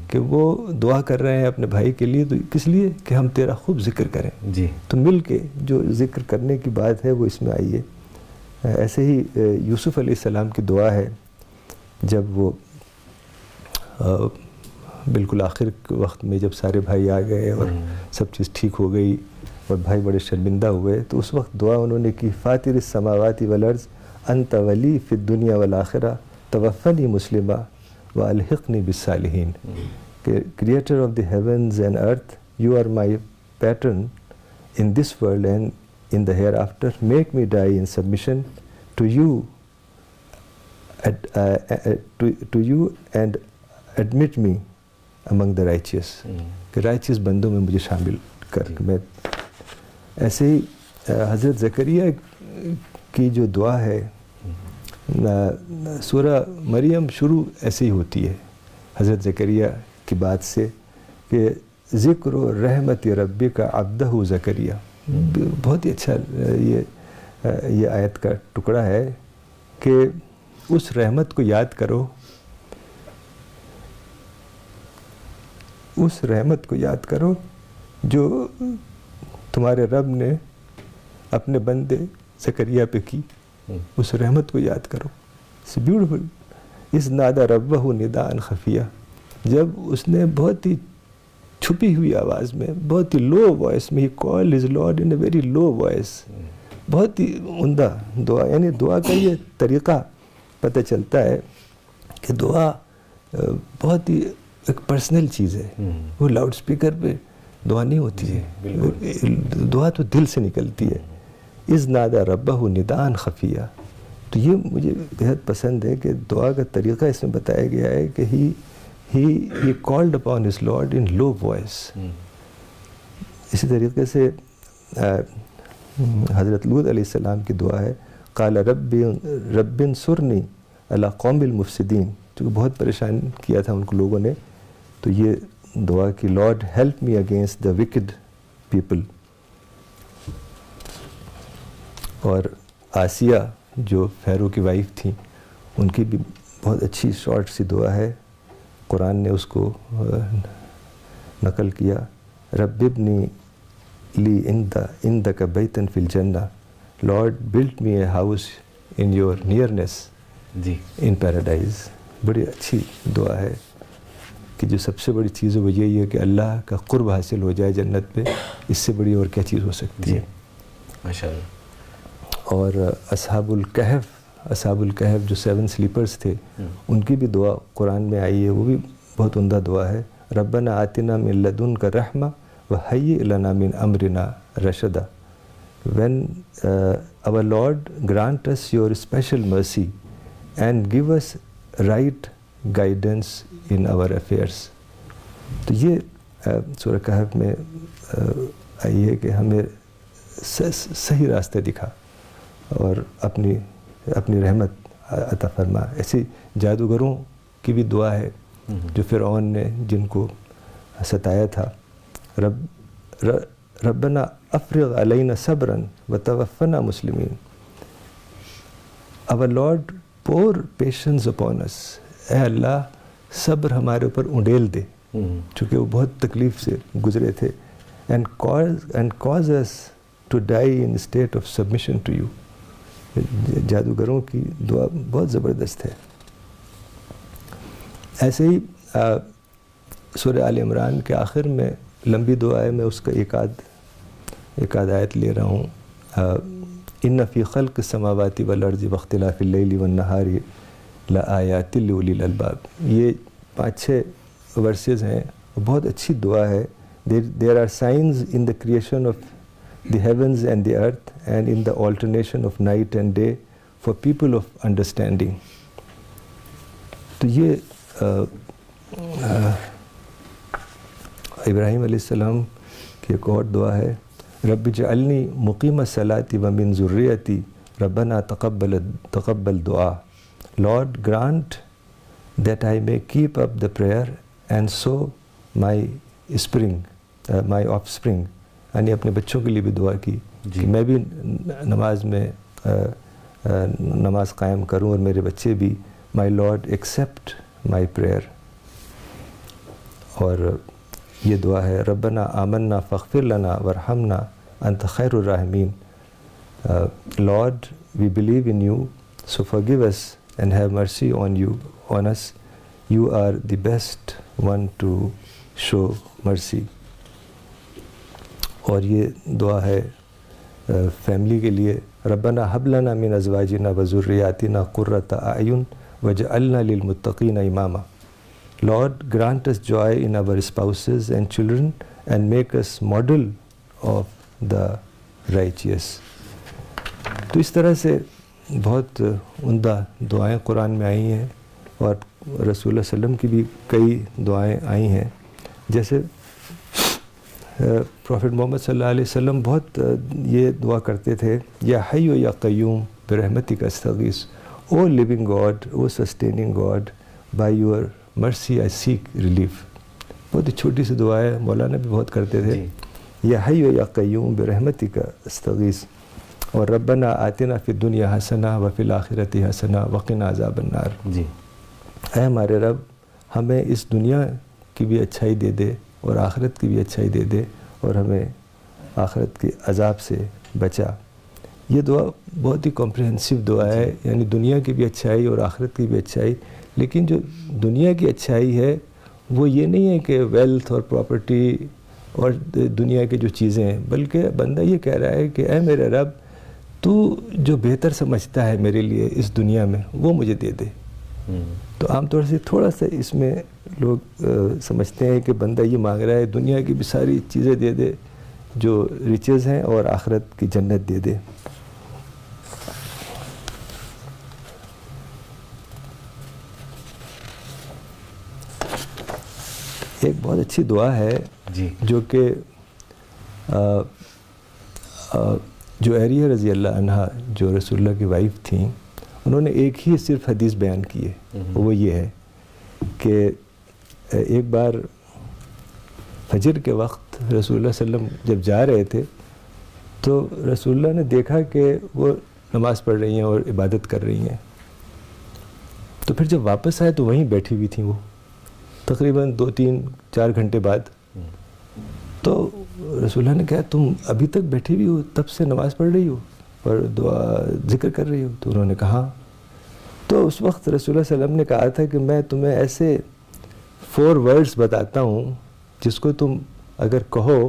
کہ وہ دعا کر رہے ہیں اپنے بھائی کے لیے, تو کس لیے کہ ہم تیرا خوب ذکر کریں. تو مل کے جو ذکر کرنے کی بات ہے وہ اس میں آئی ہے. ایسے ہی یوسف علیہ السلام کی دعا ہے, جب وہ بالکل آخر وقت میں جب سارے بھائی آ گئے اور سب چیز ٹھیک ہو گئی اور بھائی بڑے شرمندہ ہوئے, تو اس وقت دعا انہوں نے کی, فاطر السماوات والارض انت ولی فی الدنیا والآخرہ توفنی مسلمہ والحقنی بالصالحین. کہ creator of the heavens and earth, you are my patron in this world and in the hereafter, make me die in submission to you, to you and admit me among the righteous. کہ righteous بندوں میں مجھے شامل کر. میں ایسے ہی حضرت زکریا کی جو دعا ہے, سورہ مریم شروع ایسے ہی ہوتی ہے حضرت زکریا کی بات سے کہ ذکر و رحمت ربک عبدہ زکریا. بہت ہی اچھا یہ آیت کا ٹکڑا ہے کہ اس رحمت کو یاد کرو, اس رحمت کو یاد کرو جو تمہارے رب نے اپنے بندے زکریا پہ کی, اس رحمت کو یاد کرو. It's beautiful. اس نادا ربہ نداء خفیہ, جب اس نے بہت ہی چھپی ہوئی آواز میں, بہت ہی لو وائس میں, he call his lord in a very low voice. بہت ہی عمدہ دعا. یعنی دعا کا یہ طریقہ پتہ چلتا ہے کہ دعا بہت ہی ایک پرسنل چیز ہے. وہ لاؤڈ اسپیکر پہ دعا نہیں ہوتی ہے, دعا تو دل سے نکلتی ہے. اذ نادى ربه نداء خفیہ, تو یہ مجھے بہت پسند ہے کہ دعا کا طریقہ اس میں بتایا گیا ہے کہ he called upon his Lord in low voice. اسی طریقے سے حضرت لوط علیہ السلام کی دعا ہے قال رب انصرنی علی قوم المفسدین، چونکہ بہت پریشان کیا تھا ان کو لوگوں نے، تو یہ دعا کی lord help me against the worked people. اور آسیہ جو فیرو کی وائف تھیں، ان کی بھی بہت اچھی شارٹ سی دعا ہے، قرآن نے اس کو نقل کیا، رب ابنی لی عندک بیتن فی الجنہ، lord build me a house in your nearness جی ان پیراڈائز. بڑی اچھی دعا ہے کہ جو سب سے بڑی چیز ہے وہ یہی ہے کہ اللہ کا قرب حاصل ہو جائے جنت پہ، اس سے بڑی اور کیا چیز ہو سکتی ہے. ماشاء اللہ. اور اصحاب الکہف جو 7 سلیپرز تھے، ان کی بھی دعا قرآن میں آئی ہے، وہ بھی بہت عمدہ دعا ہے، ربنا آتنا من لدنک رحمہ وہیئ لنا من امرنا رشدا. When our Lord grant us your special mercy and give us right guidance in our affairs. تو یہ سورہ کہف میں آئی ہے کہ ہمیں صحیح راستہ دکھا اور اپنی رحمت عطا فرما. ایسی جادوگروں کی بھی دعا ہے جو فرعون نے جن کو ستایا تھا، ربنا افرغ علینا صبرا وتوفنا مسلمین. Our Lord pour patience upon us. اے اللہ صبر ہمارے اوپر انڈیل دے، چونکہ وہ بہت تکلیف سے گزرے تھے. and cause us to die in a state of submission to you. جادوگروں کی دعا بہت زبردست ہے. ایسے ہی سورہ آل عمران کے آخر میں لمبی دعا ہے، میں اس کا ایک آدھ آیت لے رہا ہوں. ان فی خلق السماوات والارض واختلاف اللیل والنہار لآیات لأولی الالباب. یہ 5-6 ورسز ہیں، بہت اچھی دعا ہے. There are signs in the creation of the heavens and the earth and in the alternation of night and day for people of understanding. تو یہ ابراہیم علیہ السلام کی ایک اور دعا ہے، رب اجعلنی مقیم الصلاۃ ومن ذریتی ربنا تقبل دعا. Lord grant that I may keep up the prayer and so my offspring. یعنی اپنے بچوں کے لیے بھی دعا کی کہ میں بھی نماز قائم کروں اور میرے بچے بھی. My Lord accept my prayer. اور یہ دعا ہے ربنا آمنا فاغفر لنا ورحمنا انت خیر الراحمین. Lord, we believe in you, so forgive us and have mercy on us. You are the best one to show mercy. اور یہ دعا ہے فیملی کے لیے، ربنا حب لنا من ازواجنا وذریاتنا قرۃ اعین وجعلنا للمتقین اماما. Lord, grant us joy in our spouses and children and make us model of the righteous. تو اس طرح سے بہت عمدہ دعائیں قرآن میں آئی ہیں، اور رسول اللہ صلی اللہ علیہ وسلم کی بھی کئی دعائیں آئی ہیں. جیسے پروفیٹ محمد صلی اللہ علیہ وسلم بہت یہ دعا کرتے تھے، یا حی و یا قیوم برحمتک استغیث. O living God, O sustaining God, by your mercy I seek relief. بہت ہی چھوٹی سی دعا ہے، مولانا بھی بہت کرتے تھے، یا حی و یا قیوم برحمتک استغیث. اور ربنا آتنا فی الدنیا حسنہ وفی الآخرۃ حسنہ وقنا عذاب النار. جی اے ہمارے رب، ہمیں اس دنیا کی بھی اچھائی دے دے اور آخرت کی بھی اچھائی دے دے، اور ہمیں آخرت کے عذاب سے بچا. یہ دعا بہت ہی کمپریہنسو دعا ہے، یعنی دنیا کی بھی اچھائی اور آخرت کی بھی اچھائی. لیکن جو دنیا کی اچھائی ہے وہ یہ نہیں ہے کہ ویلتھ اور پراپرٹی اور دنیا کی جو چیزیں ہیں، بلکہ بندہ یہ کہہ رہا ہے کہ اے میرے رب، تو جو بہتر سمجھتا ہے میرے لیے اس دنیا میں وہ مجھے دے دے. تو عام طور سے تھوڑا سا اس میں لوگ سمجھتے ہیں کہ بندہ یہ مانگ رہا ہے دنیا کی بھی ساری چیزیں دے دے جو ریچز ہیں، اور آخرت کی جنت دے دے. ایک بہت اچھی دعا ہے جی جو کہ جو ایریہ رضی اللہ عنہ جو رسول اللہ کی وائف تھیں، انہوں نے ایک ہی صرف حدیث بیان کی ہے، وہ یہ ہے کہ ایک بار فجر کے وقت رسول اللہ صلی اللہ علیہ وسلم جب جا رہے تھے تو رسول اللہ نے دیکھا کہ وہ نماز پڑھ رہی ہیں اور عبادت کر رہی ہیں، تو پھر جب واپس آئے تو وہیں بیٹھی ہوئی تھیں وہ تقریباً 2-3-4 گھنٹے بعد. تو رسول اللہ نے کہا تم ابھی تک بیٹھی ہوئی ہو، تب سے نماز پڑھ رہی ہو اور دعا ذکر کر رہی ہو؟ تو انہوں نے کہا. تو اس وقت رسول اللہ صلی اللہ علیہ وسلم نے کہا تھا کہ میں تمہیں ایسے 4 ورڈز بتاتا ہوں جس کو تم اگر کہو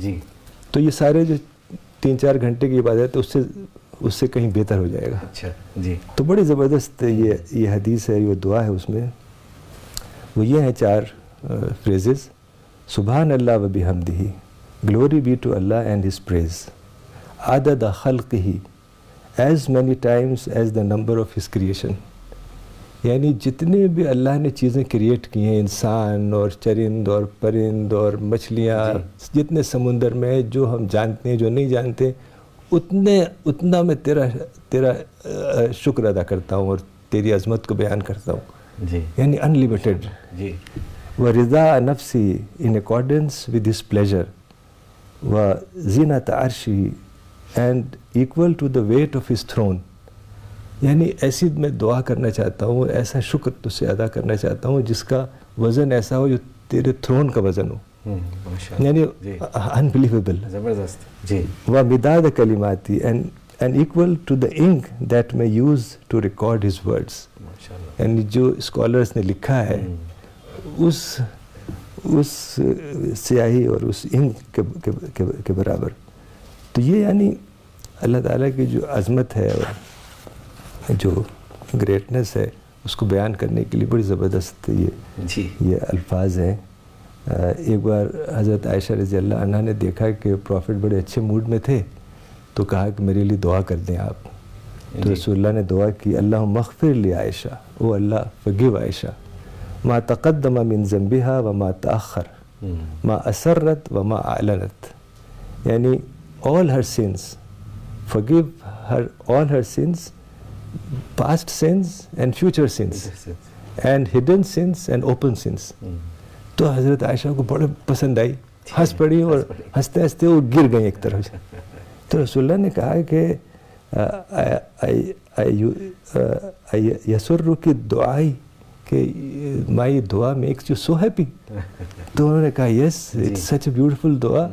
جی تو یہ سارے جو 3-4 گھنٹے کی عبادت ہے اس سے کہیں بہتر ہو جائے گا. اچھا جی. تو بڑی زبردست یہ حدیث ہے، یہ دعا ہے. اس میں وہ یہ ہیں 4 فریزز. سبحان اللہ و بحمدہ، glory be to Allah and his praise, عدد خلقہ as many times as the number of his creation. یعنی جتنے بھی اللہ نے چیزیں کریٹ کی ہیں، انسان اور چرند اور پرند اور مچھلیاں، جتنے سمندر میں جو ہم جانتے ہیں جو نہیں جانتے، اتنا میں تیرا شکر ادا کرتا ہوں اور تیری عظمت کو بیان کرتا ہوں. جی یعنی انلیمیٹڈ. جی. وَرِضَاءَ نَفْسِهِ in accordance with his pleasure وَزِينَةَ عَرْشِهِ and equal to the weight of his throne. یعنی ایسی میں دعا کرنا چاہتا ہوں، ایسا شکر تجھ سے ادا کرنا چاہتا ہوں جس کا وزن ایسا ہو جو تیرے تھرون کا وزن ہو. یعنی unbelievable. زبردست. جی. وَمِدَادَ كَلِمَاتِ and equal to the ink that may use to record his words. یعنی جو اسکالرس نے لکھا ہے اس سیاہی اور اس انک کے برابر. تو یہ یعنی اللہ تعالیٰ کی جو عظمت ہے اور جو گریٹنس ہے اس کو بیان کرنے کے لیے بڑی زبردست یہ الفاظ ہیں. ایک بار حضرت عائشہ رضی اللہ عنہ نے دیکھا کہ پروفٹ بڑے اچھے موڈ میں تھے تو کہا کہ میرے لیے دعا کر دیں آپ. تو رسول اللہ نے دعا کی، اللہم اغفر لی عائشہ، او اللہ forgive عائشہ، ما تقدم من ذنبها وما تأخر، ما اسرت وما اعلنت. یعنی all her sins، forgive her all her sins، past sins and future sins and hidden sins and open sins. تو حضرت عائشہ کو بڑے پسند آئی، ہنس پڑی اور ہنستے ہنستے وہ گر گئیں ایک طرف. تو رسول اللہ نے کہا کہ یسر کی دعائی کہ مائی دعا میکس یو سو ہیپی. تو انہوں نے کہا yes it's such a beautiful دعا.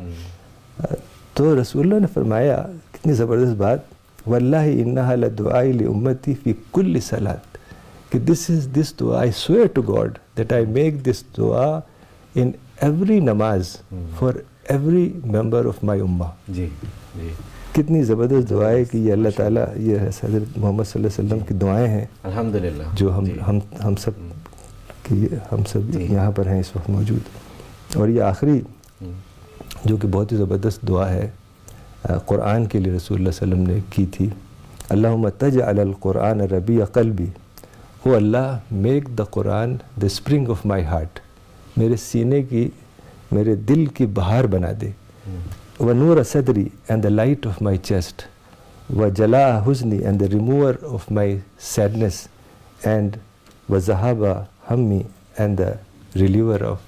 تو رسول اللہ نے فرمایا، کتنی زبردست بات، واللہ انہا لدعائی لامتی فی کل صلاۃ، کہ this دعا I swear to God that I make this دعا in every نماز for every member of my ummah. جی جی. کتنی زبردست دعا ہے کہ یہ اللہ تعالیٰ، یہ حضرت محمد صلی اللہ علیہ وسلم کی دعائیں ہیں الحمدللہ جو ہم سب یہاں پر ہیں اس وقت موجود. اور یہ آخری جو کہ بہت ہی زبردست دعا ہے قرآن کے لیے رسول اللہ صلی اللہ علیہ وسلم نے کی تھی. اللہم تجعل القرآن ربیع قلبی، O Allah make the Quran the spring of my heart, میرے سینے کی، میرے دل کی بہار بنا دے. وَنُورَ صدری and the light of my chest، وَجَلَاءَ حُزْنِي and the remover of my sadness، and وَذَهَابَ ہَمِّي and the reliever of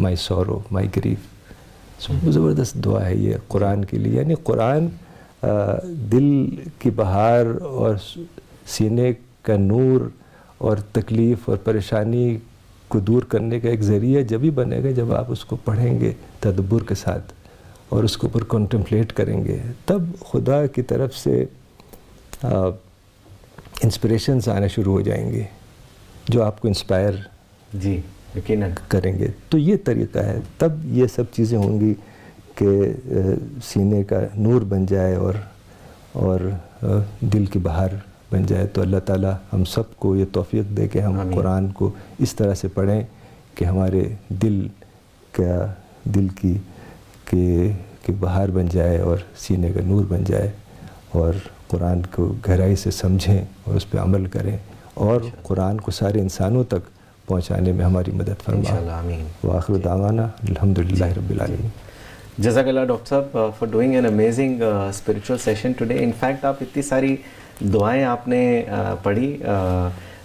my sorrow, my grief. زبردست دعا ہے یہ قرآن کے لیے. یعنی قرآن دل کی بہار اور سینے کا نور اور تکلیف اور پریشانی کو دور کرنے کا ایک ذریعہ جبھی بنے گا جب آپ اس کو پڑھیں گے تدبر کے ساتھ اور اس کے اوپر کنٹمپلیٹ کریں گے. تب خدا کی طرف سے انسپریشنز آنا شروع ہو جائیں گے جو آپ کو انسپائر جی یقیناً کریں گے. تو یہ طریقہ ہے، تب یہ سب چیزیں ہوں گی کہ سینے کا نور بن جائے اور دل کی بہار بن جائے. تو اللہ تعالیٰ ہم سب کو یہ توفیق دے کہ ہم قرآن کو اس طرح سے پڑھیں کہ ہمارے دل کی بہار بن جائے اور سینے کا نور بن جائے، اور قرآن کو گہرائی سے سمجھیں اور اس پہ عمل کریں، اور قرآن کو سارے انسانوں تک پہنچانے میں ہماری مدد فرما. انشاءاللہ آمین. وآخر دعوانا الحمدللہ رب العالمین. جزاک اللہ ڈاکٹر صاحب for doing an amazing spiritual session today. In fact آپ اتنی ساری دعائیں آپ نے پڑھی.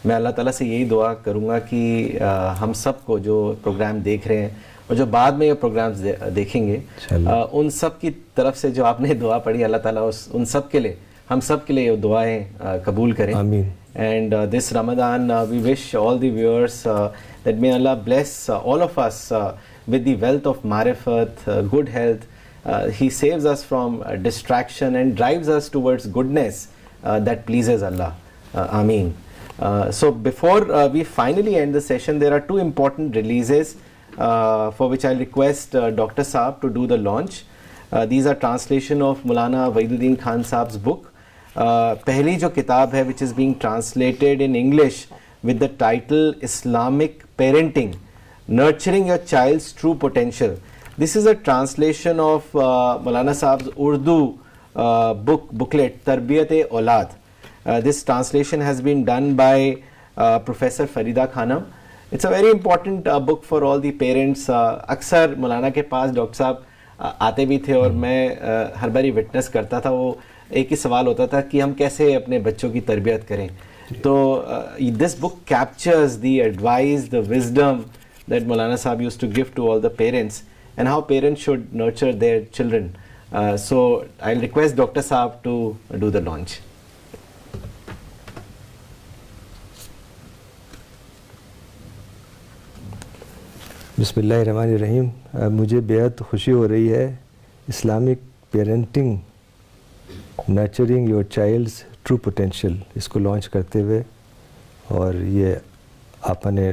میں اللہ تعالیٰ سے یہی دعا کروں گا کہ ہم سب کو جو پروگرام دیکھ رہے ہیں اور جو بعد میں یہ پروگرامز دیکھیں گے ان سب کی طرف سے جو آپ نے دعا پڑھی اللہ تعالیٰ ان سب کے لیے ہم سب کے لیے یہ دعائیں قبول کریں. آمین. And this Ramadan, we wish all the viewers that may Allah bless all of us with the wealth of marifat, good health. He saves us from distraction and drives us towards goodness that pleases Allah. Ameen. So before we finally end the session, there are two important releases for which I'll request Dr. Saab to do the launch. These are translation of Maulana Waiduddin Khan Saab's book. پہلی جو کتاب ہے which is being translated in English with the title Islamic Parenting, Nurturing Your Child's True Potential. This is a translation of Maulana Saab's Urdu booklet Tarbiyat-e-Aulad. This translation has been done by Professor Farida Khanam. It's a very important book for all the parents. اکثر مولانا کے پاس doctor صاحب آتے بھی تھے اور میں ہر باری witness کرتا تھا. وہ ایک ہی سوال ہوتا تھا کہ ہم کیسے اپنے بچوں کی تربیت کریں. تو this book captures the advice, the wisdom that Maulana Sahab use to give to all the parents and how parents should nurture their children. So I will request doctor Sahab to do the launch. بسم اللہ الرحمن الرحیم. مجھے بےحد خوشی ہو رہی ہے Islamic parenting nurturing your child's true potential اس کو لانچ کرتے ہوئے, اور یہ آپ نے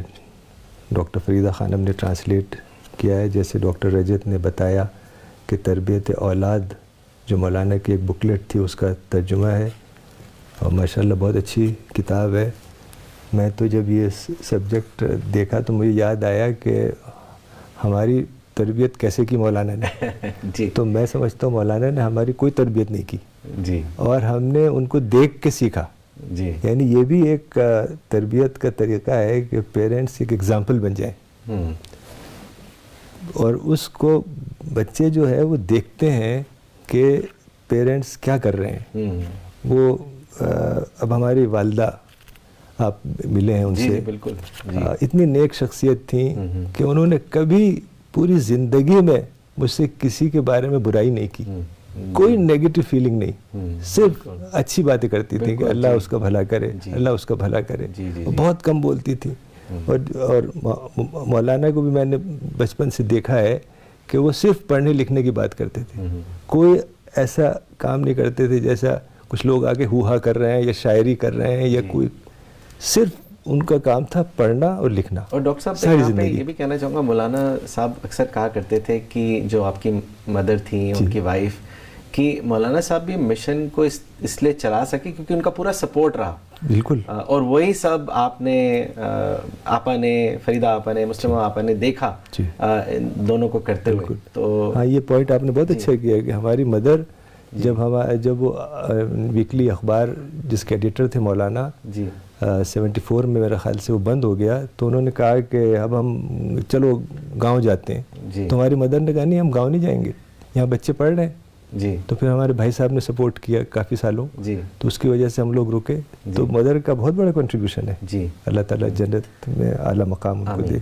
ڈاکٹر فریدہ خانم نے ٹرانسلیٹ کیا ہے. جیسے ڈاکٹر رجت نے بتایا کہ تربیت اولاد جو مولانا کی ایک بکلیٹ تھی اس کا ترجمہ ہے, اور ماشاءاللہ بہت اچھی کتاب ہے. میں تو جب یہ سبجیکٹ دیکھا تو مجھے یاد آیا کہ ہماری تربیت کیسے کی مولانا نے. جی. تو میں سمجھتا ہوں مولانا نے ہماری کوئی تربیت نہیں کی جی, اور ہم نے ان کو دیکھ کے سیکھا. جی, یعنی یہ بھی ایک تربیت کا طریقہ ہے کہ پیرنٹس ایک ایگزامپل بن جائیں, اور اس کو بچے جو ہے وہ دیکھتے ہیں کہ پیرنٹس کیا کر رہے ہیں. وہ اب ہماری والدہ آپ ملے ہیں ان سے, بالکل اتنی نیک شخصیت تھیں کہ انہوں نے کبھی پوری زندگی میں مجھ سے کسی کے بارے میں برائی نہیں کی, کوئی نیگیٹو فیلنگ نہیں, صرف اچھی باتیں کرتی تھیں کہ اللہ اس کا بھلا کرے, اللہ اس کا بھلا کرے. بہت کم بولتی تھی. اور مولانا کو بھی میں نے بچپن سے دیکھا ہے کہ وہ صرف پڑھنے لکھنے کی بات کرتے تھے, کوئی ایسا کام نہیں کرتے تھے جیسا کچھ لوگ آگے ہوا کر رہے ہیں یا شاعری کر رہے ہیں یا کوئی, صرف ان کا کام تھا پڑھنا اور لکھنا. اور ڈاکٹر صاحب یہ بھی کہنا چاہوں گا, مولانا صاحب اکثر کہا کرتے تھے کہ جو آپ کی مدر تھیں ان کی وائف, کہ مولانا صاحب بھی مشن کو اس لیے چلا سکے کیونکہ ان کا پورا سپورٹ رہا. بالکل. اور وہی سب آپ نے آپا نے فریدہ آپا نے مسلمہ آپا نے دیکھا دونوں کو کرتے ہوئے. تو ہاں یہ پوائنٹ آپ نے بہت اچھا کیا کہ ہماری مدر جب وہ ویکلی اخبار جس کے ایڈیٹر تھے مولانا, 74 میں میرا خیال سے وہ بند ہو گیا, تو انہوں نے کہا کہ اب ہم چلو گاؤں جاتے ہیں. تو ہماری مدر نے کہا نہیں ہم گاؤں نہیں جائیں گے, یہاں بچے پڑھ رہے ہیں. تو پھر ہمارے بھائی صاحب نے سپورٹ کیا کافی سالوں, تو اس کی وجہ سے ہم لوگ رکے. تو مدر کا بہت بڑا کنٹریبیوشن ہے, اللہ تعالیٰ جنت میں اعلیٰ مقام ان کو دے.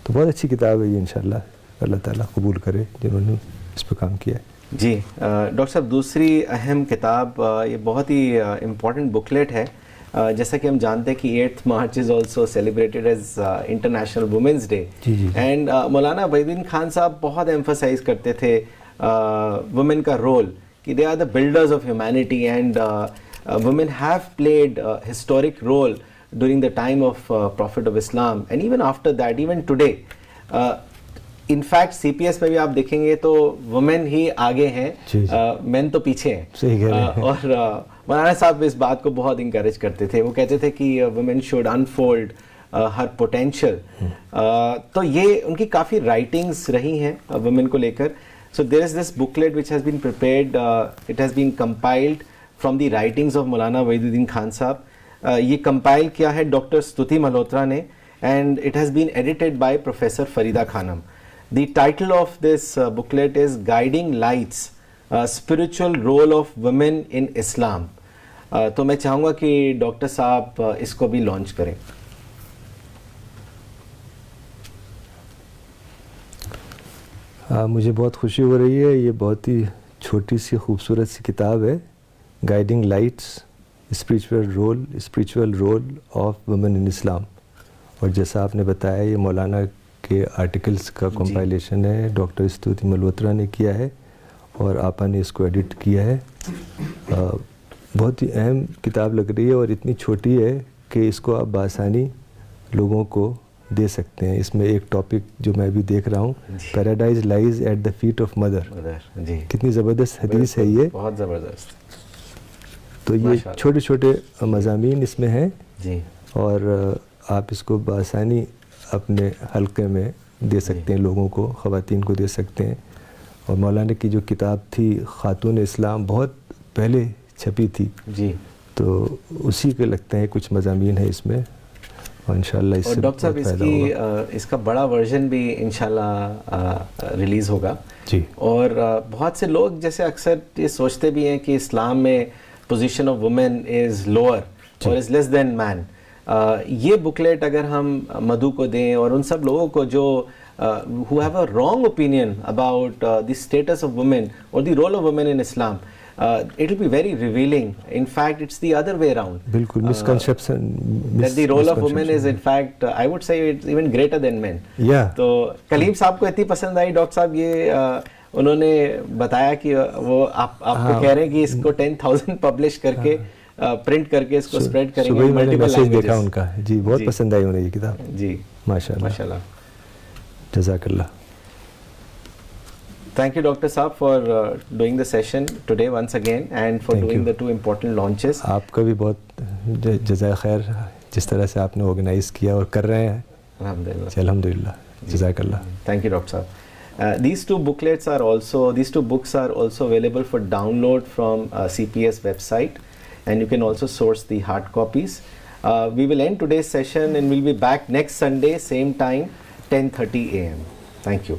تو بہت اچھی کتاب ہے یہ, انشاءاللہ اللہ تعالیٰ قبول کرے جنہوں نے اس پہ کام کیا ہے. جی ڈاکٹر صاحب, دوسری اہم کتاب یہ بہت ہی امپورٹنٹ بکلیٹ ہے. جیسا کہ ہم جانتے ہیں کہ 8th March is also celebrated as international women's day, and Maulana Wahiduddin Khan صاحب بہت ایمفسائز کرتے تھے وومن کا رول, کہ they are the builders of humanity, and women have played historic role during the time of prophet of Islam and even after that, even today. In fact C P S میں بھی آپ دیکھیں گے تو women ہی آگے ہیں, مین تو پیچھے ہیں. اور مولانا صاحب اس بات کو بہت انکریج کرتے تھے. وہ کہتے تھے کہ women should unfold her potential. تو یہ ان کی کافی رائٹنگز رہی ہیں وومن کو لے کر. So there is this booklet which has been prepared, it has been compiled from the writings of Maulana Wahid uddin Khan صاحب. یہ کمپائل کیا ہے ڈاکٹر ستوتی ملہوترا نے, and it has been edited by Professor Farida Khanam. The title of this booklet is Guiding Lights, Spiritual Role of Women in Islam. تو میں چاہوں گا کہ doctor صاحب اس کو بھی لانچ کریں. مجھے بہت خوشی ہو رہی ہے. یہ بہت ہی چھوٹی سی خوبصورت سی کتاب ہے, guiding lights spiritual role of women in Islam. اور جیسا آپ نے بتایا یہ مولانا کے آرٹیکلس کا کمپائلیشن ہے, ڈاکٹر استوتی ملہوترا نے کیا ہے اور آپا نے اس کو ایڈٹ کیا ہے. بہت ہی اہم کتاب لگ رہی ہے اور اتنی چھوٹی ہے کہ اس کو آپ بآسانی لوگوں کو دے سکتے ہیں. اس میں ایک ٹاپک جو میں بھی دیکھ رہا ہوں, paradise lies at the feet of mother. کتنی زبردست حدیث ہے یہ, بہت زبردست. تو یہ چھوٹے چھوٹے مضامین اس میں ہیں جی, اور آپ اس کو بآسانی اپنے حلقے میں دے سکتے ہیں, لوگوں کو, خواتین کو دے سکتے ہیں. اور مولانا کی جو کتاب تھی خاتون اسلام بہت پہلے چھپی تھی جی, تو اسی کے لگتے ہیں کچھ مضامین ہیں اس میں, اور انشاءاللہ اس سے ڈاکٹر صاحب اس کی اس کا بڑا ورژن بھی انشاءاللہ ریلیز ہوگا جی. اور بہت سے لوگ جیسے اکثر یہ سوچتے بھی ہیں کہ اسلام میں position of woman is lower اور از لیس دین مین. یہ بکلیٹ اگر ہم مدھو کو دیں اور ان سب لوگوں کو جو who have a wrong opinion about the status of women or the role of women in Islam, it will be very revealing. In fact, it's the other way around. بالکل misconception that the role of women is in fact I would say it's even greater than men. yeah. تو کلیم صاحب کو اتنی پسند آئی doctor صاحب, یہ انہوں نے بتایا کہ وہ آپ کو کہہ رہے ہیں کہ اس کو 10,000 پبلش کر کے پرنٹ کر کے اس کو اسپریڈ کریں گے ملٹیپل لینگویجز. دیکھا ان کا جی, بہت پسند آئی انہیں یہ کتاب جی, ماشاءاللہ. جزاک اللہ. Thank you, Dr. Saab, for doing the session today once again and for doing the two important launches. آپ کا بھی بہت جزائے خیر, جس طرح سے آپ نے آرگنائز کیا اور کر رہے ہیں. الحمدللہ. جزاک اللہ. Thank you, Dr. Saab. These two books are also available for download from CPS website, and you can also source the hard copies. We will end today's session and we'll be back next Sunday, same time, 10:30 a.m. Thank you.